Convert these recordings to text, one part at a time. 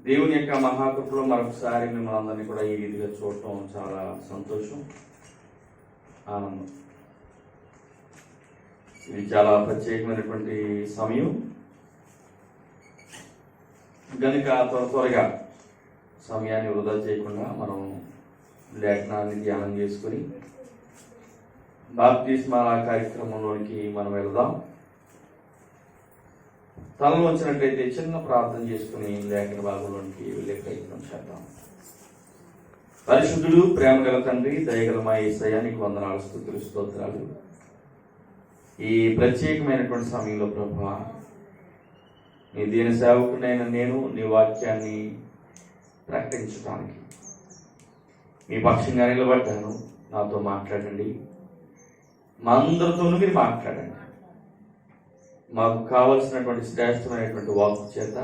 దేవుని యొక్క మహాకృపలో మరొకసారి మిమ్మల్ని అందరినీ కూడా ఈ రీతిగా చూడటం చాలా సంతోషం, ఆనందం. ఇది చాలా ప్రత్యేకమైనటువంటి సమయం కనుక త్వరగా సమయాన్ని వృధా చేయకుండా మనం లేఖనాన్ని ధ్యానం చేసుకుని బాప్తిస్మాల కార్యక్రమంలోనికి మనం వెళదాం. తలలో వచ్చినట్లయితే చిన్న ప్రార్థన చేసుకుని లేఖన భాగంలోనికి వెళ్ళే ప్రయత్నం చేద్దాం. పరిశుద్ధుడు, ప్రేమ గల తండ్రి, దయగల మా యేసయ్య, నీకు వందనాలు, స్తుతులు, స్తోత్రాలు. ఈ ప్రత్యేకమైనటువంటి సమయంలో ప్రభువా, నీ దీని సేవకునైన నేను నీ వాక్యాన్ని ప్రకటించడానికి మీ పక్షంగా నిలబడ్డాను. నాతో మాట్లాడండి, మా అందరితోనూ మీరు మాట్లాడండి. మాకు కావలసినటువంటి శ్రేష్టమైనటువంటి వాక్కు చేత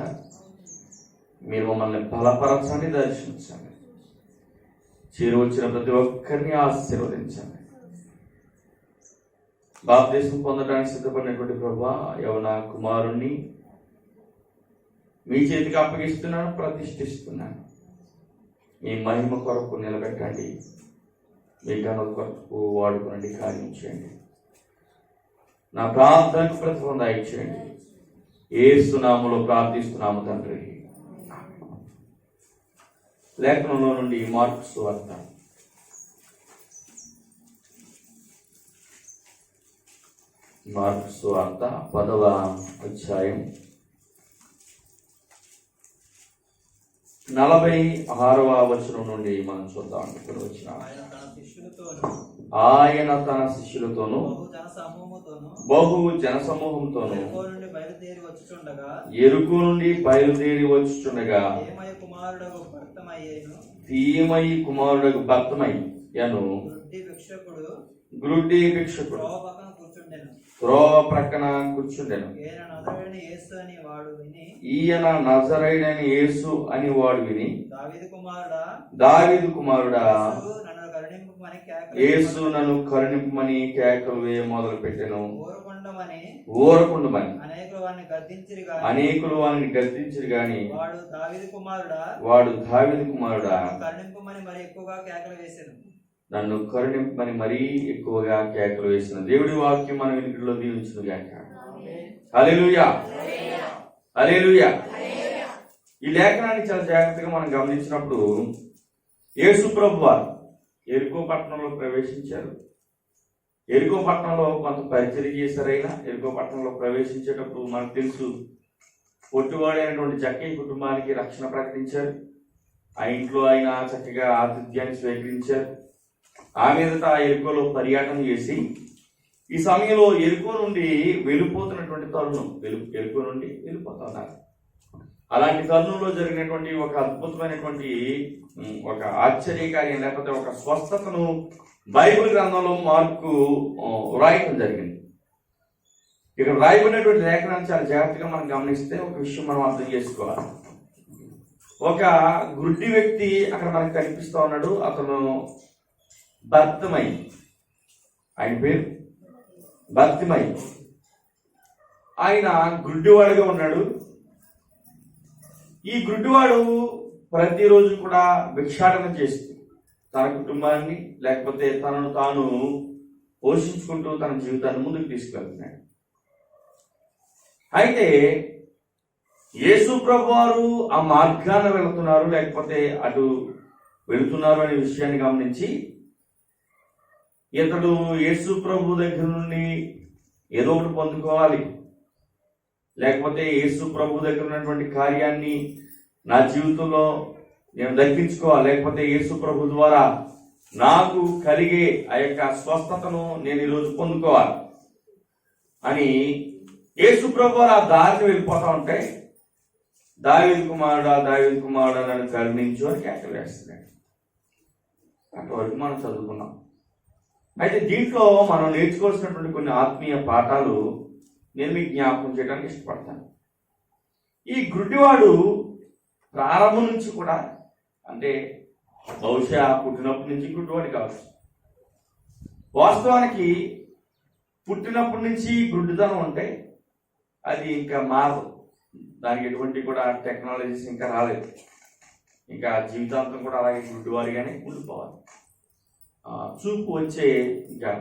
మీరు మమ్మల్ని బలపరచండి, దర్శించండి. చేరువచ్చిన ప్రతి ఒక్కరిని ఆశీర్వదించండి. బాప్తిస్మం పొందడానికి సిద్ధపడినటువంటి ప్రభువా, యవన కుమారుణ్ణి మీ చేతికి అప్పగిస్తున్నాను, ప్రతిష్ఠిస్తున్నాను. మీ మహిమ కొరకు నిలబెట్టండి, మీ ఘన కొరకు వాడుకోండి, కార్యం చేయండి. నా ప్రార్థనకు ప్రతిఫలం దయచేయండి. యేసు నామములో ప్రార్థిస్తున్నాము తండ్రి. లేఖనంలో నుండి మార్కు సువార్త 10వ అధ్యాయం 46వ వచనం నుండి మనం చూద్దాం. ఇక్కడ వచ్చిన ఆయన తన శిష్యులతోనూ బహు జన సమూహంతోనూ ఎరుకు నుండి బయలుదేరి వచ్చుచుండగా తీమయి కుమారుడగు భర్తమయ్యను గ్రుడ్డి భిక్షకుడు త్రోవ ప్రక్కన కూర్చుండెను. ఈయన నజరేయుడైన యేసు అని వాడు విని, దావీదు కుమారుడా, యేసు నన్ను కరుణింపమని కేకలు వేయ మొదలు పెట్టెను. ఊరకుండమని అనేకులు వారిని గద్దించిరి గాని వాడు దావీదు కుమారుడా, నన్ను కరుణింపమని మరీ ఎక్కువగా కేకలు వేసిన. దేవుడి వాక్యం మన వినికిడిలో దీవించును గాక. హల్లెలూయా, హల్లెలూయా. ఈ లేఖనాన్ని చాలా జాగ్రత్తగా మనం గమనించినప్పుడు, యేసు ప్రభువారు ఎరికో పట్టణంలో ప్రవేశించారు. ఎరికో పట్టణంలో కొంత పరిచర్య చేశారైనా ఎరికో పట్టణంలో ప్రవేశించేటప్పుడు మనకు తెలుసు, పొట్టివాడైనటువంటి జక్కయ్య కుటుంబానికి రక్షణ ప్రకటించారు. ఆ ఇంట్లో ఆయన చక్కగా ఆతిథ్యాన్ని స్వీకరించారు. ఆ మీదట ఎరుకోలో పర్యటన చేసి ఈ సమయంలో ఎరుకో నుండి వెళ్ళిపోతున్నటువంటి తరుణం, ఎరుకో నుండి వెళ్ళిపోతున్నారు. అలాంటి తరుణంలో జరిగినటువంటి ఒక అద్భుతమైనటువంటి ఒక ఆశ్చర్యకార్యం, లేకపోతే ఒక స్వస్థతను బైబిల్ గ్రంథంలో మార్కు రాయటం జరిగింది. ఇక్కడ రాయబడినటువంటి లేఖనాన్ని చాలా జాగ్రత్తగా మనం గమనిస్తే ఒక విషయం మనం అర్థం చేసుకోవాలి. ఒక గుడ్డి వ్యక్తి అక్కడ మనకు కనిపిస్తూ ఉన్నాడు. అతను భర్తమై, ఆయన పేరు భర్తమై. ఆయన గుడ్డివాడుగా ఉన్నాడు. ఈ గుడ్డివాడు ప్రతిరోజు కూడా భిక్షాటన చేస్తూ తన కుటుంబాన్ని లేకపోతే తనను తాను పోషించుకుంటూ తన జీవితాన్ని ముందుకు తీసుకెళ్తున్నాడు. అయితే యేసు ప్రభువారు ఆ మార్గాన వెళుతున్నారు, లేకపోతే అటు వెళుతున్నారు అనే విషయాన్ని గమనించి, ఇతడు యేసు ప్రభు దగ్గర నుండి ఏదో ఒకటి పొందుకోవాలి, లేకపోతే యేసు ప్రభు దగ్గర ఉన్నటువంటి కార్యాన్ని నా జీవితంలో నేను దక్కించుకోవాలి, లేకపోతే యేసు ప్రభు ద్వారా నాకు కలిగే ఆ యొక్క స్వస్థతను నేను ఈరోజు పొందుకోవాలి అని యేసు ప్రభు ఆ దారిని వెళ్ళిపోతా ఉంటే, దావీదు కుమారుడా, దావీదు కుమారుడా, నన్ను కరుణించు అని కేకలు వేస్తున్నాడు. అంతవరకు మనం చదువుకున్నాం. అయితే దీంట్లో మనం నేర్చుకోవాల్సినటువంటి కొన్ని ఆత్మీయ పాఠాలు నేను మీకు జ్ఞాపకం చేయడానికి ఇష్టపడతాను. ఈ గుడ్డివాడు ప్రారంభం నుంచి కూడా, అంటే బహుశా పుట్టినప్పటి నుంచి గుడ్డివాడు కావచ్చు. వాస్తవానికి పుట్టినప్పటి నుంచి గుడ్డితనం ఉంటే అది ఇంకా మారదు. దానికి ఎటువంటి కూడా టెక్నాలజీస్ ఇంకా రాలేదు. ఇంకా జీవితాంతం కూడా అలాగే గుడ్డివారిగానే ఉండిపోవాలి. చూపు వచ్చే ఇంకా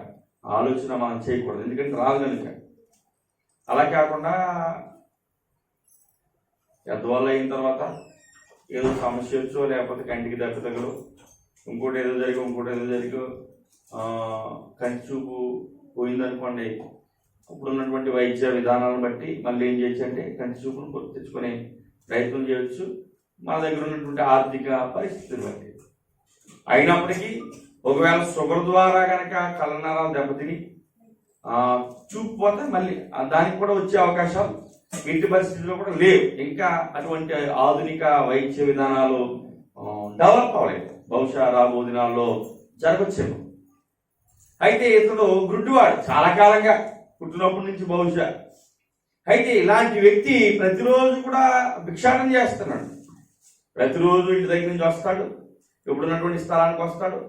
ఆలోచన మనం చేయకూడదు, ఎందుకంటే రాదు కనుక. అలా కాకుండా పెద్దవాళ్ళు అయిన తర్వాత ఏదో సమస్య వచ్చో, లేకపోతే కంటికి దెబ్బ తగలో, ఇంకోటి ఏదో జరిగో కంటి చూపు పోయిందనుకోండి, ఇప్పుడున్నటువంటి వైద్య విధానాలను బట్టి మళ్ళీ ఏం చేయొచ్చు అంటే కంటి చూపును తెచ్చుకునే ప్రయత్నం చేయొచ్చు, మన దగ్గర ఉన్నటువంటి ఆర్థిక పరిస్థితులు బట్టి. అయినప్పటికీ ఒకవేళ షుగర్ ద్వారా కనుక కళ్ళనరాలు దెబ్బతిని చూపు పోతే మళ్ళీ దానికి కూడా వచ్చే అవకాశాలు ఎట్టి పరిస్థితుల్లో కూడా లేవు. ఇంకా అటువంటి ఆధునిక వైద్య విధానాలు డెవలప్ అవ్వలేదు, బహుశా రాబో దినాల్లో జరగచ్చేమో. అయితే ఇతడు గుడ్డివాడు చాలా కాలంగా, పుట్టినప్పటి నుంచి బహుశా. అయితే ఇలాంటి వ్యక్తి ప్రతిరోజు కూడా భిక్షాటన చేస్తున్నాడు. ప్రతిరోజు ఇంటి దగ్గర నుంచి వస్తాడు, ఇప్పుడున్నటువంటి స్థలానికి వస్తాడు,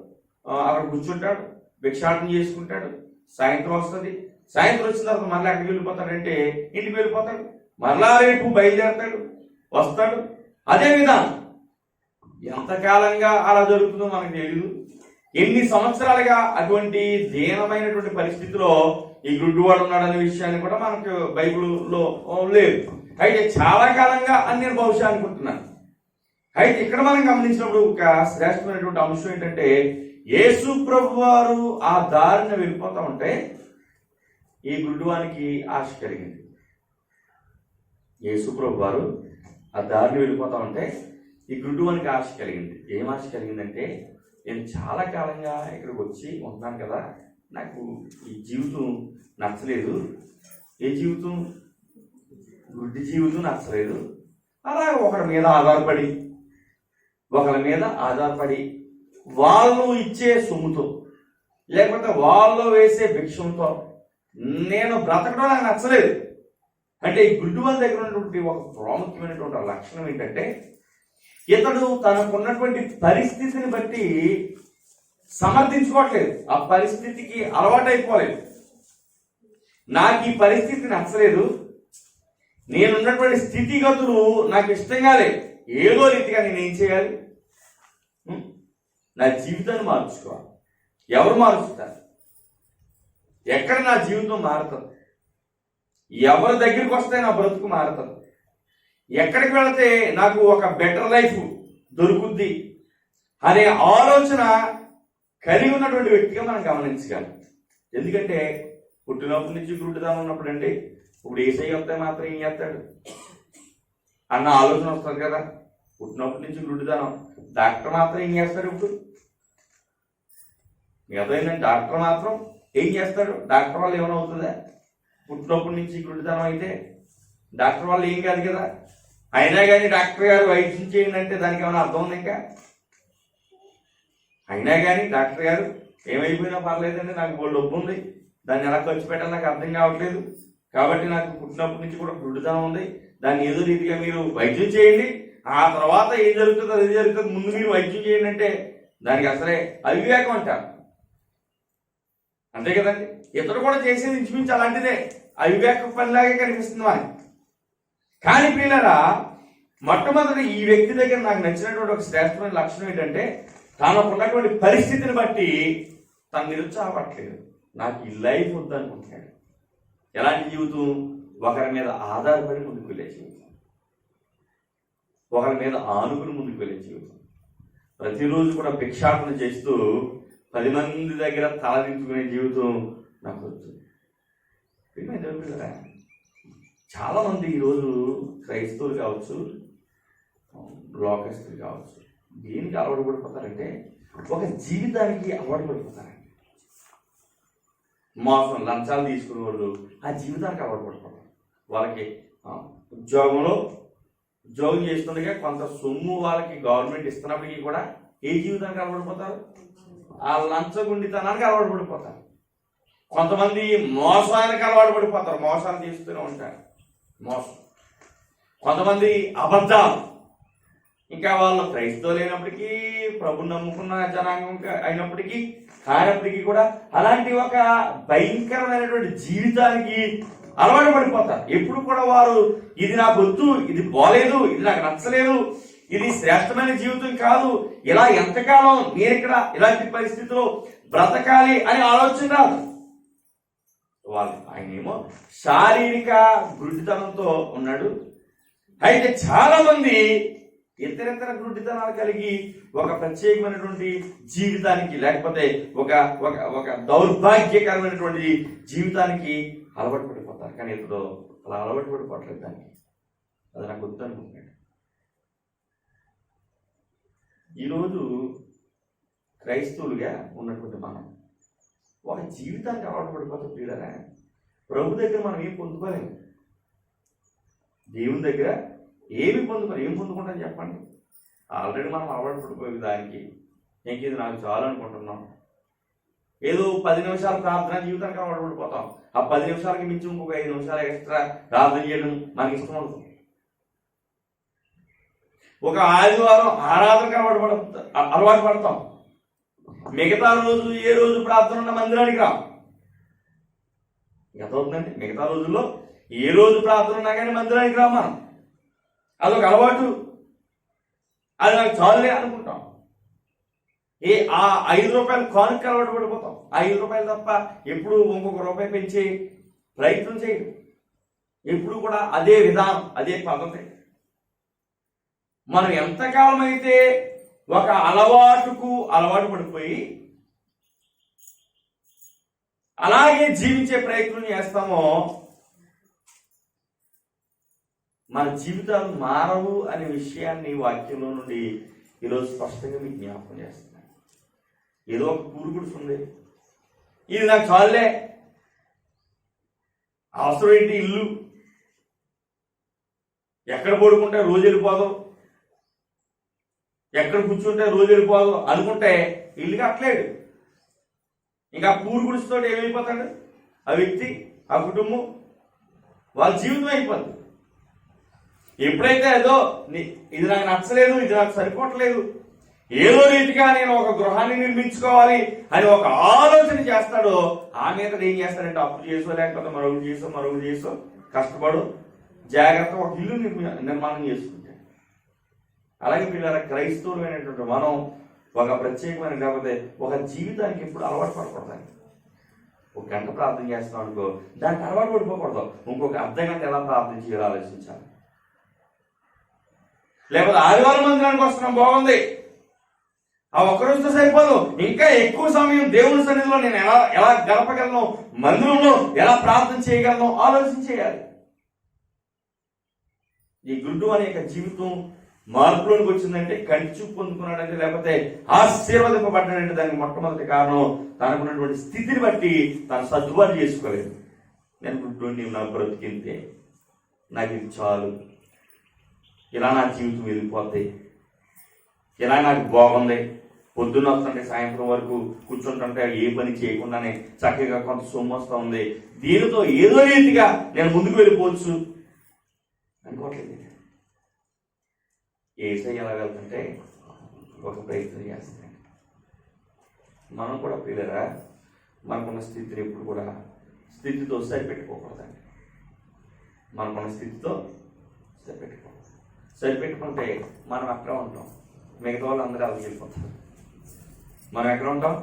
అక్కడ కూర్చుంటాడు, భిక్షాటన చేసుకుంటాడు. సాయంత్రం వస్తుంది, సాయంత్రం వచ్చిన తర్వాత మళ్ళీ అక్కడికి వెళ్ళిపోతాడంటే ఇంటికి వెళ్ళిపోతాడు, మరలా రేపు బయలుదేరతాడు, వస్తాడు. అదే విధానం ఎంతకాలంగా అలా జరుగుతుందో మనకు తెలియదు. ఎన్ని సంవత్సరాలుగా అటువంటి దీనమైనటువంటి పరిస్థితిలో ఈ గుడ్డివాడు ఉన్నాడనే విషయాన్ని కూడా మనకు బైబిల్లో లేదు. అయితే చాలా కాలంగా అని నేను బహుశా అనుకుంటున్నాను. అయితే ఇక్కడ మనం గమనించినప్పుడు ఒక శ్రేష్టమైనటువంటి అంశం ఏంటంటే, యేసు ప్రభు వారు ఆ దారిన వెళ్ళిపోతా ఉంటే ఈ గుడ్డివానికి ఆశ కలిగింది. యేసు ప్రభు వారు ఆ దారిని వెళ్ళిపోతా ఉంటే ఈ గుడ్డివానికి ఆశ కలిగింది. ఏం ఆశ కలిగిందంటే, నేను చాలా కాలంగా ఇక్కడికి వచ్చి ఉంటున్నాను కదా, నాకు ఈ జీవితం నచ్చలేదు. ఏ జీవితం? గుడ్డి జీవితం నచ్చలేదు. అలా ఒకరి మీద ఆధారపడి వాళ్ళు ఇచ్చే సొమ్ముతో, లేకపోతే వాళ్ళు వేసే భిక్షంతో నేను బ్రతకడం నాకు నచ్చలేదు. అంటే ఈ గుడ్డివాళ్ళ దగ్గర ఉన్నటువంటి ఒక ప్రాముఖ్యమైనటువంటి లక్షణం ఏంటంటే, ఇతడు తనకున్నటువంటి పరిస్థితిని బట్టి సమర్థించుకోవట్లేదు, ఆ పరిస్థితికి అలవాటైపోలేదు. నాకు ఈ పరిస్థితి నచ్చలేదు, నేనున్నటువంటి స్థితిగతులు నాకు ఇష్టంగా లేదు, ఏదో రీతిగా నేను ఏం చేయాలి, నా జీవితాన్ని మార్చుకోవాలి. ఎవరు మారుస్తారు? ఎక్కడ నా జీవితం మారుతుంది? ఎవరి దగ్గరికి వస్తే నా బ్రతుకు మారుతుంది? ఎక్కడికి వెళితే నాకు ఒక బెటర్ లైఫ్ దొరుకుద్ది అనే ఆలోచన కలిగి ఉన్నటువంటి వ్యక్తిగా మనం గమనించగలం. ఎందుకంటే పుట్టినప్పటి నుంచి గుడ్డితనం ఉన్నప్పుడు అండి, ఇప్పుడు ఏసయ్య వస్తే మాత్రం ఏం చేస్తాడు అన్న ఆలోచన వస్తుంది కదా. పుట్టినప్పటి నుంచి గుడ్డితనం, డాక్టర్ మాత్రం ఏం చేస్తాడు? ఇప్పుడు ఏదైనా డాక్టర్ మాత్రం ఏం చేస్తాడు? డాక్టర్ వాళ్ళు ఏమైనా అవుతుందా? పుట్టినప్పటి నుంచి గుడ్డితనం అయితే డాక్టర్ వాళ్ళు ఏం కాదు కదా. అయినా కానీ డాక్టర్ గారు వైద్యం చేయండి అంటే దానికి ఏమైనా అర్థం ఉంది? ఇంకా అయినా కానీ డాక్టర్ గారు ఏమైపోయినా పర్లేదండి, నాకు బోల్డ్ డబ్బు ఉంది, దాన్ని ఎలా ఖర్చు పెట్టాలి నాకు అర్థం కావట్లేదు, కాబట్టి నాకు పుట్టినప్పటి నుంచి కూడా గుడ్డితనం ఉంది, దాన్ని ఏదో రీతిగా మీరు వైద్యం చేయండి, ఆ తర్వాత ఏం జరుగుతుంది అది జరుగుతుంది, ముందు మీరు వైద్యం చేయండి అంటే దానికి అసలే అవివేకం అంటారు. అంతే కదండి. ఇతడు కూడా చేసేది ఇంచుమించు అలాంటిదే, అవివేక పనిలాగే కనిపిస్తుంది మనకి. కానీ ప్రియులారా, మొట్టమొదటి ఈ వ్యక్తి దగ్గర నాకు నచ్చినటువంటి ఒక శ్రేష్టమైన లక్షణం ఏంటంటే, తనకున్నటువంటి పరిస్థితిని బట్టి తను నిరుత్సాహపడలేదు. నాకు ఈ లైఫ్ వద్దనుకుంటున్నాడు. ఎలాంటి జీవితం? ఒకరి మీద ఆధారపడి ముందుకు వెళ్ళే జీవితం, ఒకరి మీద ఆనుకుని ముందుకు వెళ్ళే జీవితం. ప్రతిరోజు కూడా భిక్షాటన చేస్తూ 10 మంది దగ్గర తలదించుకునే జీవితం నాకు వద్దు. చాలా మంది ఈరోజు క్రైస్తవులు కావచ్చు, లోకస్తులు కావచ్చు, దేనికి అలవాటు పడిపోతారంటే ఒక జీవితానికి అలవాటు పడిపోతారండి. మోసం, లంచాలు తీసుకునే వాళ్ళు ఆ జీవితానికి అలవాటు పడిపోతారు. వాళ్ళకి ఉద్యోగం చేస్తుండగా కొంత సొమ్ము వాళ్ళకి గవర్నమెంట్ ఇస్తున్నప్పటికీ కూడా ఏ జీవితానికి అలవాటు పడిపోతారు? ఆ లంచగుండితనానికి అలవాటు పడిపోతారు. కొంతమంది మోసానికి అలవాటు పడిపోతారు, మోసాలు చేస్తూనే ఉంటారు, మోసం. కొంతమంది అబద్ధాలు, ఇంకా వాళ్ళు క్రైస్తవులు అయినప్పటికీ, ప్రభుని నమ్ముకున్న జనాంగం అయినప్పటికీ కానప్పటికీ కూడా అలాంటి ఒక భయంకరమైనటువంటి జీవితానికి అలవాటు పడిపోతారు. ఎప్పుడు కూడా వారు ఇది నాకు వద్దు, ఇది బాలేదు, ఇది నాకు నచ్చలేదు, ఇది శ్రేష్టమైన జీవితం కాదు, ఇలా ఎంతకాలం నేను ఇక్కడ ఇలాంటి పరిస్థితిలో బ్రతకాలి అని ఆలోచన రాదు. ఆయన ఏమో శారీరక గుడ్డితనంతో ఉన్నాడు. అయితే చాలా మంది ఇతరితర గుడ్డితనాలు కలిగి ఒక ప్రత్యేకమైనటువంటి జీవితానికి, లేకపోతే ఒక ఒక ఒక దౌర్భాగ్యకరమైనటువంటి జీవితానికి అలవాటు పడిపోతారు. కానీ ఇప్పుడు అలా అలవాటు పడిపోవట్లేదు దానికి. అది నాకు వద్దు అనుకుంటున్నాడు. ఈరోజు క్రైస్తవులుగా ఉన్నటువంటి మనం ఒక జీవితానికి అలవాటు పడిపోతాం. ప్రియులారా, ప్రభు దగ్గర మనం ఏం పొందుకోలేము, దేవుని దగ్గర ఏమి పొందుకుంటాం చెప్పండి. ఆల్రెడీ మనం అలవాటు పడిపోయి దానికి ఇంక ఇది నాకు చాలు అనుకుంటున్నాం. ఏదో 10 నిమిషాలు ప్రార్థన జీవితానికి అలవాటు పడిపోతాం. ఆ 10 నిమిషాలకి మించి ఇంకొక 5 నిమిషాలు ఎక్స్ట్రా ప్రార్థన చేయడం మనకి ఇష్టం అవుతుంది. ఒక ఆదివారం ఆరాధనకు అలవాటు పడతాం. మిగతా రోజు ఏ రోజు ప్రార్థన ఉన్న మందిరానికి రా. ఎంత అవుతుందండి? మిగతా రోజుల్లో ఏ రోజు ప్రార్థన ఉన్నా కానీ మందిరానికి రా మనం. అదొక అలవాటు. అది నాకు చాలులే అనుకుంటాం. ఆ 5 రూపాయలు కానుక అలవాటు పడిపోతాం. 5 రూపాయలు తప్ప ఎప్పుడు ఇంకొక రూపాయి పెంచే ప్రయత్నం చేయడం. ఎప్పుడు కూడా అదే విధానం, అదే పద్ధతి. మనం ఎంతకాలం అయితే ఒక అలవాటుకు అలవాటు పడిపోయి అలాగే జీవించే ప్రయత్నం చేస్తామో మన జీవితాలు మారవు అనే విషయాన్ని వాక్యంలో నుండి ఈరోజు స్పష్టంగా మీకు జ్ఞాపకం చేస్తున్నాను. ఏదో ఒక కూరుకుడుసు ఉంది, ఇది నాకు చాలులే, అవసరం ఏంటి ఇల్లు, ఎక్కడ పడుకుంటే రోజు వెళ్ళిపోదాం, ఎక్కడ కూర్చుంటే రోజు వెళ్ళిపోదాం అనుకుంటే ఇల్లు కట్టలేడు. ఇంకా కూరుకుడుసుతో ఏమైపోతాడు ఆ వ్యక్తి, ఆ కుటుంబం, వాళ్ళ జీవితం అయిపోతుంది. ఎప్పుడైతే ఏదో ఇది నాకు నచ్చలేదు, ఇది నాకు సరిపోవట్లేదు, ఏదో రీతిగా నేను ఒక గృహాన్ని నిర్మించుకోవాలి అని ఒక ఆలోచన చేస్తాడో ఆ మీద ఏం చేస్తాడంటే అప్పు చేసో లేకపోతే మరొకటి చేసో కష్టపడు జాగ్రత్త ఒక ఇల్లు నిర్మాణం చేసుకుంటాడు. అలాగే పిల్లల క్రైస్తవులైనటువంటి మనం ఒక ప్రత్యేకమైన లేకపోతే ఒక జీవితానికి ఎప్పుడు అలవాటు పడకూడదు. ఒక గంట ప్రార్థన చేస్తున్నాం అనుకో, దానికి అలవాటు పడిపోకూడదు. ఇంకొక అర్ధ గంట ఎలా ప్రార్థన చేయాలో ఆలోచించాలి. లేకపోతే ఆదివారం మందిరానికి వస్తున్నాం, బాగుంది, ఆ ఒక్కరోజుతో సరిపోదు, ఇంకా ఎక్కువ సమయం దేవుని సన్నిధిలో నేను ఎలా గడపగలను, మందిరంలో ఎలా ప్రార్థన చేయగలను ఆలోచన చేయాలి. ఈ గుడ్డు అనే జీవితం మార్పులోనికి వచ్చిందంటే, కంటి చూపు పొందుకున్నాడంటే, లేకపోతే ఆశీర్వదింపబడ్డాడంటే దానికి మొట్టమొదటి కారణం తనకున్నటువంటి స్థితిని బట్టి తను సర్దుబాటు చేసుకోలేదు. నేను గుడ్డు నా బ్రతికింతే, నాకు ఇది చాలు, ఇలా నా జీవితం వెళ్ళిపోతాయి, ఇలా నాకు బాగుంది, పొద్దున్న వస్తుంటే సాయంత్రం వరకు కూర్చుంటుంటే ఏ పని చేయకుండానే చక్కగా కొంత సొమ్ము వస్తూ ఉంది, దీనితో ఏదో రీతిగా నేను ముందుకు వెళ్ళిపోవచ్చు అనుకోవట్లేదు. ఏసై ఎలా వెళ్తుంటే ఒక ప్రయత్నం చేస్తాను. మనం కూడా పిల్లరా మనకున్న స్థితిని ఎప్పుడు కూడా స్థితితో సరిపెట్టుకోకూడదండి. మనకున్న స్థితితో సరిపెట్టుకుంటే మనం అక్కడ ఉంటాం, మిగతా వాళ్ళు అందరూ అలా వెళ్ళిపోతారు. మనం ఎక్కడ ఉంటాం?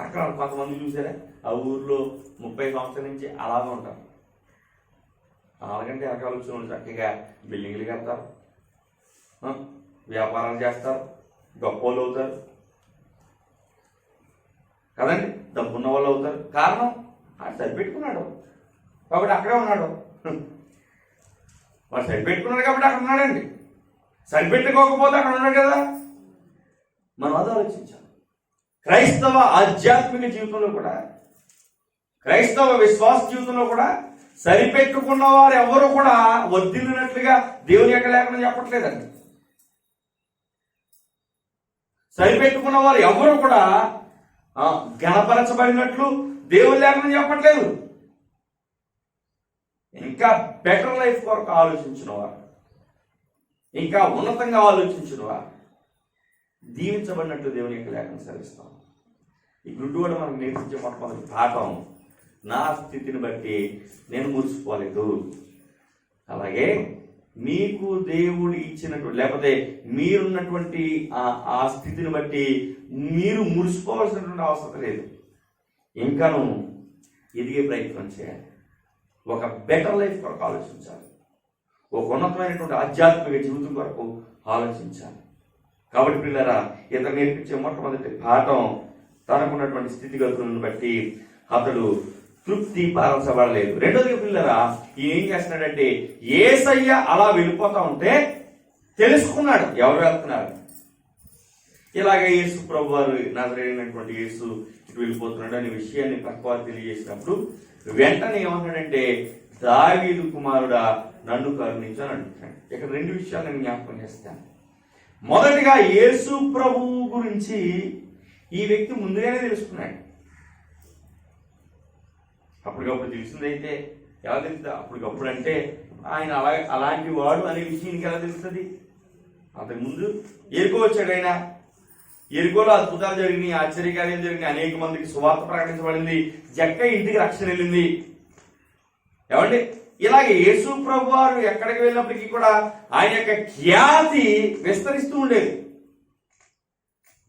అక్కడ. కొంతమంది చూసారా ఆ ఊర్లో 30 సంవత్సరాల నుంచి అలాగే ఉంటారు. అలాగంటే వెనకాల వచ్చిన చక్కగా బిల్డింగ్లు కడతారు, వ్యాపారాలు చేస్తారు, గొప్ప వాళ్ళు అవుతారు కదండి, డబ్బున్న వాళ్ళు అవుతారు. కారణం ఆయన సరిపెట్టుకున్నాడు కాబట్టి అక్కడే ఉన్నాడు. వాడు సరిపెట్టుకున్నాడు కాబట్టి అక్కడ ఉన్నాడండి. సరిపెట్టుకోకపోతే అక్కడ ఉన్నాడు కదా. మనం అది ఆలోచించాలి. క్రైస్తవ ఆధ్యాత్మిక జీవితంలో కూడా, క్రైస్తవ విశ్వాస జీవితంలో కూడా సరిపెట్టుకున్న వారు ఎవరు కూడా వర్ధిల్లినట్లుగా దేవుని యొక్క లేఖనం చెప్పట్లేదండి. సరిపెట్టుకున్న వారు ఎవరు కూడా గణపరచబడినట్లు దేవుని లేఖనం చెప్పట్లేదు. ఇంకా బెటర్ లైఫ్ కొరకు ఆలోచించిన వారు, ఇంకా ఉన్నతంగా ఆలోచించిన వారు దీవించబడినట్లు దేవుని యొక్క లేఖనం సెలవిస్తాం. ఈ గుడ్డువాడు మనకు నేర్పించే మొట్టమొదటి పాఠం, నా స్థితిని బట్టి నేను మురిసిపోలేదు, అలాగే మీకు దేవుడు ఇచ్చినటువంటి లేకపోతే మీరున్నటువంటి ఆ స్థితిని బట్టి మీరు మురిసిపోవాల్సినటువంటి అవసరం లేదు. ఇంకాను ఎదిగే ప్రయత్నం చేయాలి. ఒక బెటర్ లైఫ్ కొరకు ఆలోచించాలి. ఒక ఉన్నతమైనటువంటి ఆధ్యాత్మిక జీవితం కొరకు ఆలోచించాలి. కాబట్టి పిల్లరా, ఇతను నేర్పించే మొట్టమొదటి పాఠం తనకున్నటువంటి స్థితిగతులను బట్టి అతడు తృప్తి పరచబడలేదు. రెండోది పిల్లరా, ఈయన ఏం చేస్తున్నాడంటే యేసయ్య అలా వెళ్ళిపోతా ఉంటే తెలుసుకున్నాడు ఎవరు వెళ్తున్నారు. ఇలాగ యేసు ప్రభు వారు నజరేయుడైనటువంటి యేసు ఇటు వెళ్ళిపోతున్నాడు అనే విషయాన్ని పక్కవారు తెలియజేసినప్పుడు వెంటనే ఏమన్నాడంటే, దావీదు కుమారుడా నన్ను కరుణించు అని అంటున్నాడు. ఇక్కడ రెండు విషయాలు నేను జ్ఞాపకం చేస్తాను. మొదటిగా యేసు ప్రభువు గురించి ఈ వ్యక్తి ముందుగానే తెలుసుకున్నాడు. అప్పటికప్పుడు తెలిసిందైతే ఎలా తెలుస్తుంది? అప్పటికప్పుడు అంటే ఆయన అలాంటి వాడు అనే విషయానికి ఎలా తెలుస్తుంది? అంతకుముందు ఎరుకో వచ్చాడు. ఆయన ఎరుకోలో అద్భుతాలు జరిగినాయి, ఆశ్చర్యకార్యాలు జరిగినాయి, అనేక మందికి సువార్త ప్రకటించబడింది, జక్క ఇంటికి రక్షణ వెళ్ళింది. ఏమండి, ఇలాగే యేసు ప్రభు వారు ఎక్కడికి వెళ్ళినప్పటికీ కూడా ఆయన యొక్క ఖ్యాతి విస్తరిస్తూ ఉండేది.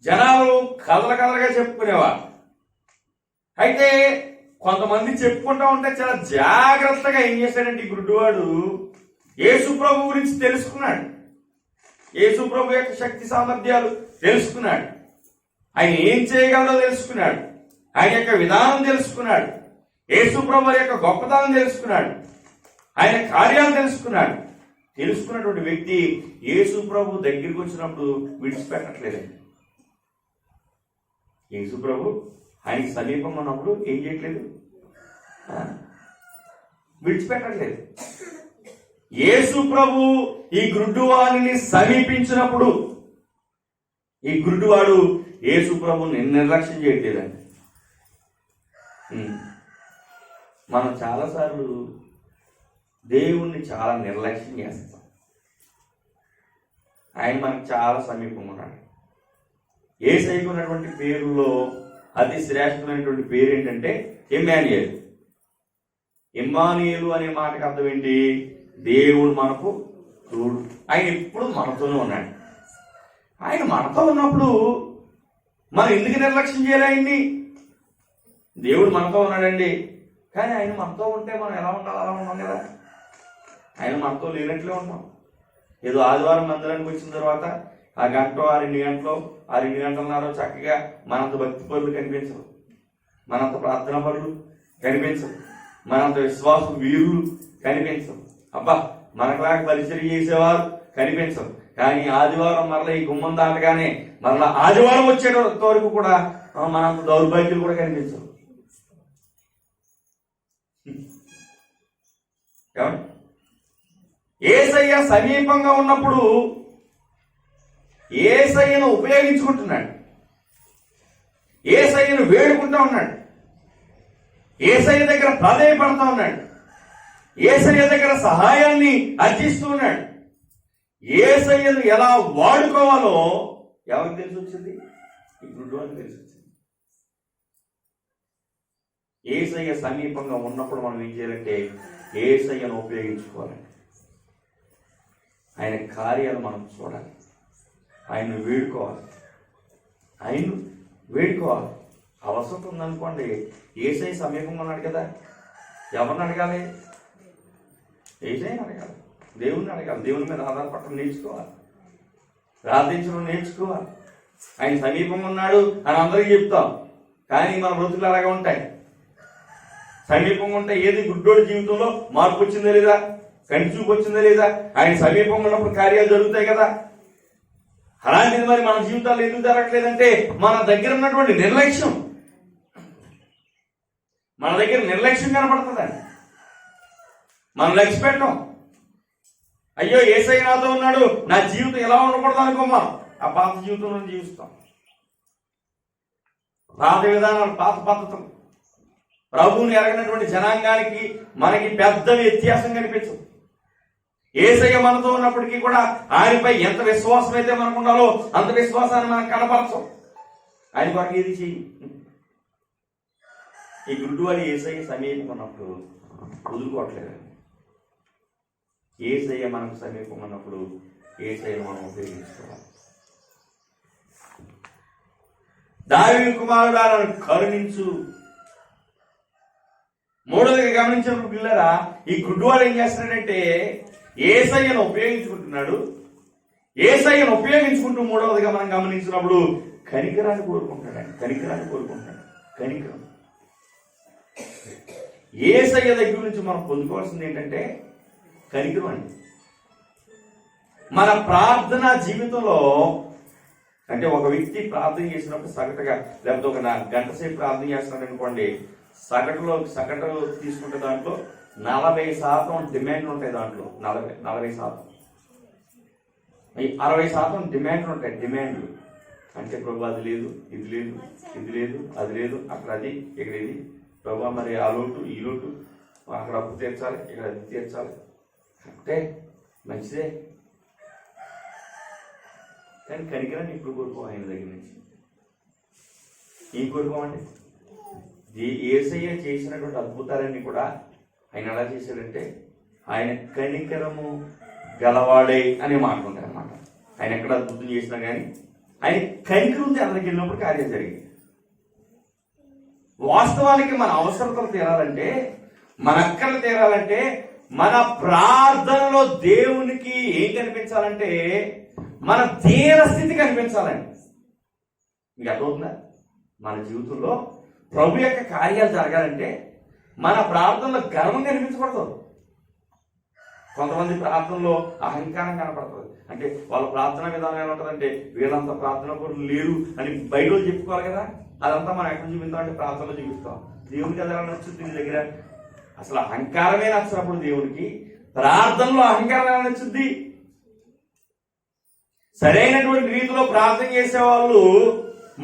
జనాలు కదలగా చెప్పుకునేవారు. అయితే కొంతమంది చెప్పుకుంటా ఉంటే చాలా జాగ్రత్తగా ఏం చేశాడంటే ఈ గుడ్డివాడు యేసు ప్రభు గురించి తెలుసుకున్నాడు. యేసు ప్రభు యొక్క శక్తి సామర్థ్యాలు తెలుసుకున్నాడు. ఆయన ఏం చేయగలడో తెలుసుకున్నాడు. ఆయన యొక్క విధానం తెలుసుకున్నాడు. యేసు ప్రభు యొక్క గొప్పతనం తెలుసుకున్నాడు. ఆయన కార్యాలు తెలుసుకున్నాడు. తెలుసుకున్నటువంటి వ్యక్తి యేసు ప్రభు దగ్గరికి వచ్చినప్పుడు విడిచిపెట్టట్లేదండి. యేసు ప్రభు ఆయనకి సమీపం ఉన్నప్పుడు ఏం చేయట్లేదు, విడిచిపెట్టట్లేదు. యేసు ప్రభు ఈ గుడ్డివాడిని సమీపించినప్పుడు ఈ గుడ్డివాడు యేసు ప్రభుని నిర్లక్ష్యం చేయట్లేదండి. మనం చాలాసార్లు దేవుణ్ణి చాలా నిర్లక్ష్యం చేస్తాం. ఆయన మనకు చాలా సమీపంగా ఉన్నాడు. యేసయ్యకు ఉన్నటువంటి పేరులో అతి శ్రేష్టమైనటువంటి పేరు ఏంటంటే ఇమ్మానుయేలు. ఇమ్మానుయేలు అనే మాటకు అర్థం ఏంటి? దేవుడు మనకు తోడు. ఆయన ఎప్పుడు మనతోనే ఉన్నాడు. ఆయన మనతో ఉన్నప్పుడు మనం ఎందుకు నిర్లక్ష్యం చేయాలి ఆయన్ని? దేవుడు మనతో ఉన్నాడండి, కానీ ఆయన మనతో ఉంటే మనం ఎలా ఉండాలి అలా ఉన్నాం కదా. ఆయన మనతో లేనట్లే ఉన్నాం. ఏదో ఆదివారం మందిరానికి వచ్చిన తర్వాత ఆ గంట 2 గంటలు 2 గంటలన్నర చక్కగా మనంత భక్తి పనులు కనిపించరు, మనంత ప్రార్థన పనులు కనిపించరు, మనంత విశ్వాస వీరులు కనిపించరు, అబ్బా మనకులాగా పరిచర్య చేసేవారు కనిపించరు. కానీ ఆదివారం మరలా ఈ గుమ్మం దాటగానే మరలా ఆదివారం వచ్చేంత వరకు కూడా మనంత దౌర్భాగ్యులు కూడా కనిపించరు. యేసయ్య సమీపంగా ఉన్నప్పుడు యేసయ్యను ఉపయోగించుకుంటున్నాడు. యేసయ్యను వేడుకుంటా ఉన్నాడు. యేసయ్య దగ్గర ప్రాధేయపడతా ఉన్నాడు. యేసయ్య దగ్గర సహాయాన్ని అర్జిస్తూ ఉన్నాడు. యేసయ్యను ఎలా వాడుకోవాలో ఎవరికి తెలిసి వచ్చింది? ఈ గుడ్డివాడికి తెలిసి వచ్చింది. యేసయ్య సమీపంగా ఉన్నప్పుడు మనం ఏం చేయాలంటే యేసయ్యను ఉపయోగించుకోవాలండి. ఆయన కార్యాలు మనం చూడాలి, ఆయన్ను వేడుకోవాలి, ఆయన్ను వేడుకోవాలి. అవసరం ఉందనుకోండి, యేసయ్య సమీపంగా ఉన్నాడు కదా, ఎవరిని అడగాలి? యేసయ్యని అడగాలి, దేవుణ్ణి అడగాలి. దేవుని మీద ఆధారపడటం నేర్చుకోవాలి, ప్రార్థించడం నేర్చుకోవాలి. ఆయన సమీపంగా ఉన్నాడు అని అందరికీ చెప్తాం, కానీ మన బ్రతుకులు అలాగే ఉంటాయి. సమీపంగా ఉంటే ఏది గుడ్డోడి జీవితంలో మార్పు వచ్చిందా లేదా, కంటి చూపు వచ్చిందా లేదా, ఆయన సమీపంగా ఉన్నప్పుడు కార్యాలు జరుగుతాయి కదా. అలాంటిది మరి మన జీవితాల్లో ఎందుకు జరగట్లేదంటే మన దగ్గర ఉన్నటువంటి నిర్లక్ష్యం. మన దగ్గర నిర్లక్ష్యం కనపడుతుందండి. మనం లక్ష్య పెట్టం. అయ్యో యేసయ్య నాతో ఉన్నాడు, నా జీవితం ఎలా ఉండకూడదు అనుకోమా, ఆ పాత జీవితంలో జీవిస్తాం. పాత విధానాలు, పాత పద్ధతులు. ప్రభువుని ఎరగినటువంటి జనాంగానికి మనకి పెద్ద వ్యత్యాసం కనిపించదు. యేసయ్య మనతో ఉన్నప్పటికీ కూడా ఆయనపై ఎంత విశ్వాసం అయితే మనకు ఉండాలో అంత విశ్వాసాన్ని మనం కనపరచం. ఆయన కొరకు ఏది చెయ్యి. ఈ గుడ్డివాడు యేసయ్య సమీపం ఉన్నప్పుడు వదులుకోవట్లేదు. యేసయ్య మనకు సమీపం ఉన్నప్పుడు యేసయ్యను మనం ఉపయోగించుకోవాలి. దావీదు కుమారుడా నన్ను కరుణించు. మూడోదిగా గమనించినప్పుడు పిల్లరా, ఈ గుడ్డివాడు ఏం చేస్తున్నాడంటే యేసయ్యను ఉపయోగించుకుంటున్నాడు. యేసయ్యను ఉపయోగించుకుంటూ మూడవదిగా మనం గమనించినప్పుడు కనికరాన్ని కోరుకుంటాడు. కనికరాన్ని కోరుకుంటాడు. కనికరం. యేసయ్య దగ్గర నుంచి మనం పొందుకోవాల్సింది ఏంటంటే కనికరం అండి. మన ప్రార్థన జీవితంలో అంటే ఒక వ్యక్తి ప్రార్థన చేసినప్పుడు సగటుగా, లేకపోతే ఒక గంట సేపు ప్రార్థన చేస్తున్నాడు అనుకోండి, సగటులో తీసుకుంటే దాంట్లో 40% డిమాండ్లు ఉంటాయి. దాంట్లో 40% 60% డిమాండ్లు ఉంటాయి. డిమాండ్లు అంటే ప్రభు అది లేదు, ఇది లేదు, ఇది లేదు, అది లేదు, అక్కడ అది, ఇక్కడ ఇది, ప్రభు మరి ఆ లోటు ఈ లోటు, అక్కడ అప్పు తీర్చాలి, ఇక్కడ అది తీర్చాలి. అంటే మంచిదే, కానీ కనికరాన్ని ఇప్పుడు కోరుకో ఆయన దగ్గర నుంచి. ఏం కోరుకోమండి? యేసయ్య చేసినటువంటి అద్భుతాలన్నీ కూడా ఆయన ఎలా చేశాడంటే ఆయన కనికరము గలవాడే అనే మాట ఉంటాయి అన్నమాట. ఆయన ఎక్కడ అద్భుతం చేసినా కానీ ఆయన కనికరం ఉంది. అందరికి వెళ్ళినప్పుడు కార్యం జరిగింది. వాస్తవానికి మన అవసరతలు తీరాలంటే, మన అక్కలు తీరాలంటే, మన ప్రార్థనలో దేవునికి ఏం కనిపించాలంటే మన దీన స్థితి కనిపించాలండి. మీకు అర్థమవుతుందా? మన జీవితంలో ప్రభు యొక్క కార్యాలు జరగాలంటే మన ప్రార్థనలో గర్వం కనిపించకూడదు. కొంతమంది ప్రార్థనలో అహంకారం కనపడుతుంది. అంటే వాళ్ళ ప్రార్థన విధానం ఎలా ఉంటుందంటే వీళ్ళంతా ప్రార్థన కూడా లేరు అని బయట చెప్పుకోవాలి కదా. అదంతా మనం ఎక్కడ చూపిస్తాం అంటే ప్రార్థనలో చూపిస్తాం. దేవునికి ఎలా నచ్చుతుంది? నీ దగ్గర అసలు అహంకారమే నచ్చినప్పుడు దేవునికి ప్రార్థనలో అహంకారం ఎలా నచ్చుద్ది? సరైనటువంటి రీతిలో ప్రార్థన చేసే వాళ్ళు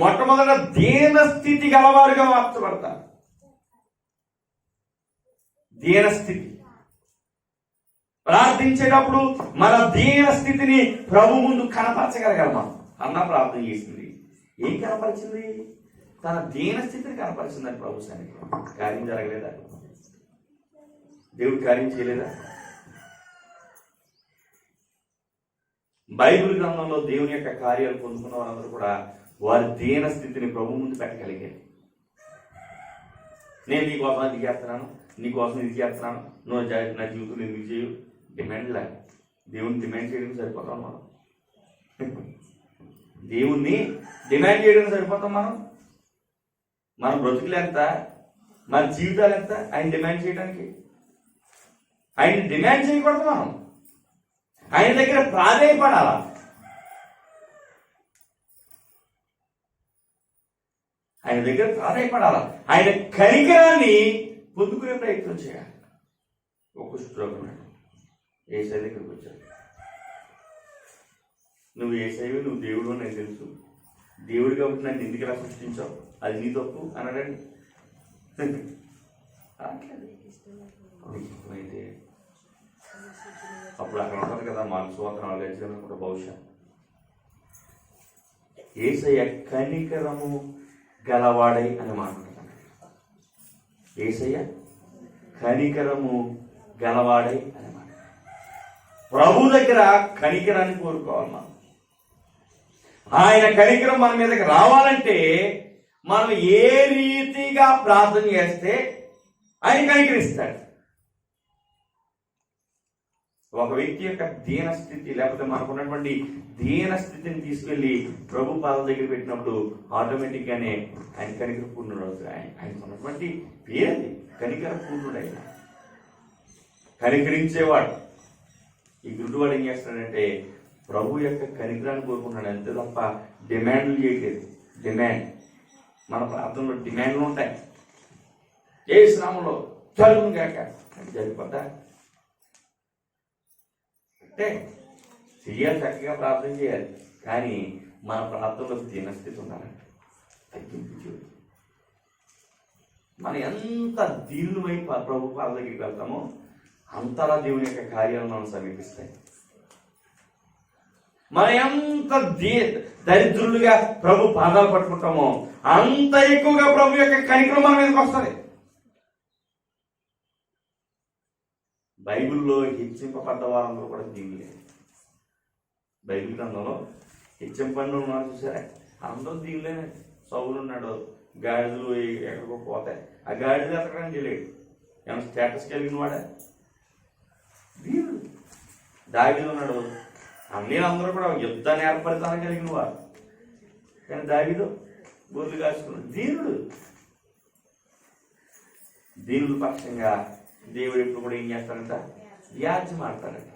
మొట్టమొదట దీనస్థితి గలవారుగా మార్చబడతారు. దీనస్థితి ప్రార్థించేటప్పుడు మన దీనస్థితిని ప్రభు ముందు కనపరచగలగాలి. మనం అన్న ప్రార్థన చేసింది ఏం కనపరిచింది? తన దీనస్థితిని కనపరిచిందని ప్రభు సన్నిధిలో. కార్యం జరగలేదా? దేవుడు కార్యం చేయలేదా? బైబిల్ గ్రంథంలో దేవుని యొక్క కార్యాలు పొందుకున్న వారందరూ కూడా వారి దీన స్థితిని ప్రభు ముందు పెట్టగలిగారు. నేను నీకోసం అది చేస్తున్నాను, నీకోసం ఇది చేస్తున్నాను, నువ్వు నా జీవితం ఎందుకు చేయు? డిమాండ్ లే. దేవుని డిమాండ్ చేయడం సరిపోతాం మనం. దేవుణ్ణి డిమాండ్ చేయడం సరిపోతాం మనం. మన బ్రతుకులు ఎంత, మన జీవితాలు ఎంత ఆయన డిమాండ్ చేయడానికి? ఆయన డిమాండ్ చేయకూడదు. మనం ఆయన దగ్గర ప్రాధేయపడాలా. ఆయన దగ్గర ప్రాధేయపడాలా. ఆయన కనికరాన్ని పొందుకునే ప్రయత్నం చేయాలి. ఒక కుష్ఠరోగం యేసయ్య దగ్గరికి వచ్చాడు. నువ్వు యేసయ్యవి, నువ్వు దేవుడు అని నాకు తెలుసు. దేవుడు కాబట్టి నన్ను ఎందుకు ఇలా సృష్టించావు? అది నీ తప్పు అన్నాడండి. అయితే అప్పుడు అక్కడ ఉంటుంది కదా మాకు స్వాతంత్రాలు వేసాను కూడా బహుశా యేసయ్య కనికరము గలవాడై అని మాట్లాడుతున్నాడు. యేసయ్య కనికరము గలవాడై అని మాట. ప్రభు దగ్గర కనికరాన్ని కోరుకోవాలి మనం. ఆయన కనికరం మన మీదకి రావాలంటే మనం ఏ రీతిగా ప్రార్థన చేస్తే ఆయన కనికరిస్తాడు. ఒక వ్యక్తి యొక్క దీనస్థితి లేకపోతే మనకున్నటువంటి దీనస్థితిని తీసుకెళ్లి ప్రభు పాదం దగ్గర పెట్టినప్పుడు ఆటోమేటిక్ గానే ఆయన కనికర పూర్ణుడు అవుతాడు. ఆయన ఉన్నటువంటి పేరు కనికర పూర్ణుడు. ఆయన కనికరించేవాడు. ఈ గుడ్డువాడు ఏం చేస్తాడంటే ప్రభు యొక్క కనికరాన్ని కోరుకుంటున్నాడు అంతే తప్ప డిమాండ్లు చేయలేదు. డిమాండ్ మన ప్రార్థనలో డిమాండ్లు ఉంటాయి. ఏ శ్రమలో జరుగును కాక జరిగిపోతా అంటే చెయ్యాలి, చక్కగా ప్రార్థన చేయాలి. కానీ మన ప్రార్థనలో దీనస్థితి ఉండాలంటే తగ్గింపు చేయాలి. మనం ఎంత దీనులమై ప్రభు పాద దగ్గరికి వెళ్తామో అంతలా దేవుని యొక్క కార్యాలను మనం సమీపిస్తాయి. మనం ఎంత దరిద్రులుగా ప్రభు పాదాలు పట్టుకుంటామో అంత ఎక్కువగా ప్రభు యొక్క కనికరం మన మీదకి వస్తుంది. బైబిల్లో హెచ్చింపబడ్డ వారందరూ కూడా దీవులే. బైబిల్ గ్రంథంలో హెచ్చింపబడిన ఉన్నారు చూసారా, అందరూ దీవులేనండి. సౌలు ఉన్నాడు, గాడిదలు ఎక్కడికో పోతాయి, ఆ గాడిదలు ఎక్కడానికి వెళ్ళాడు. ఏమైనా స్టేటస్ కలిగిన వాడా? దీవుడు. దావీదు ఉన్నాడు, అందరూ కూడా యుద్ధాన్ని ఏర్పడతాను కలిగిన వారు, కానీ దావీదు గొర్రెలు కాసుకున్నాడు. దీనుడు. దీనుడు పక్షంగా దేవుడు ఎప్పుడు కూడా ఏం చేస్తాడంట? వ్యాజ్యం ఆడతాడంట.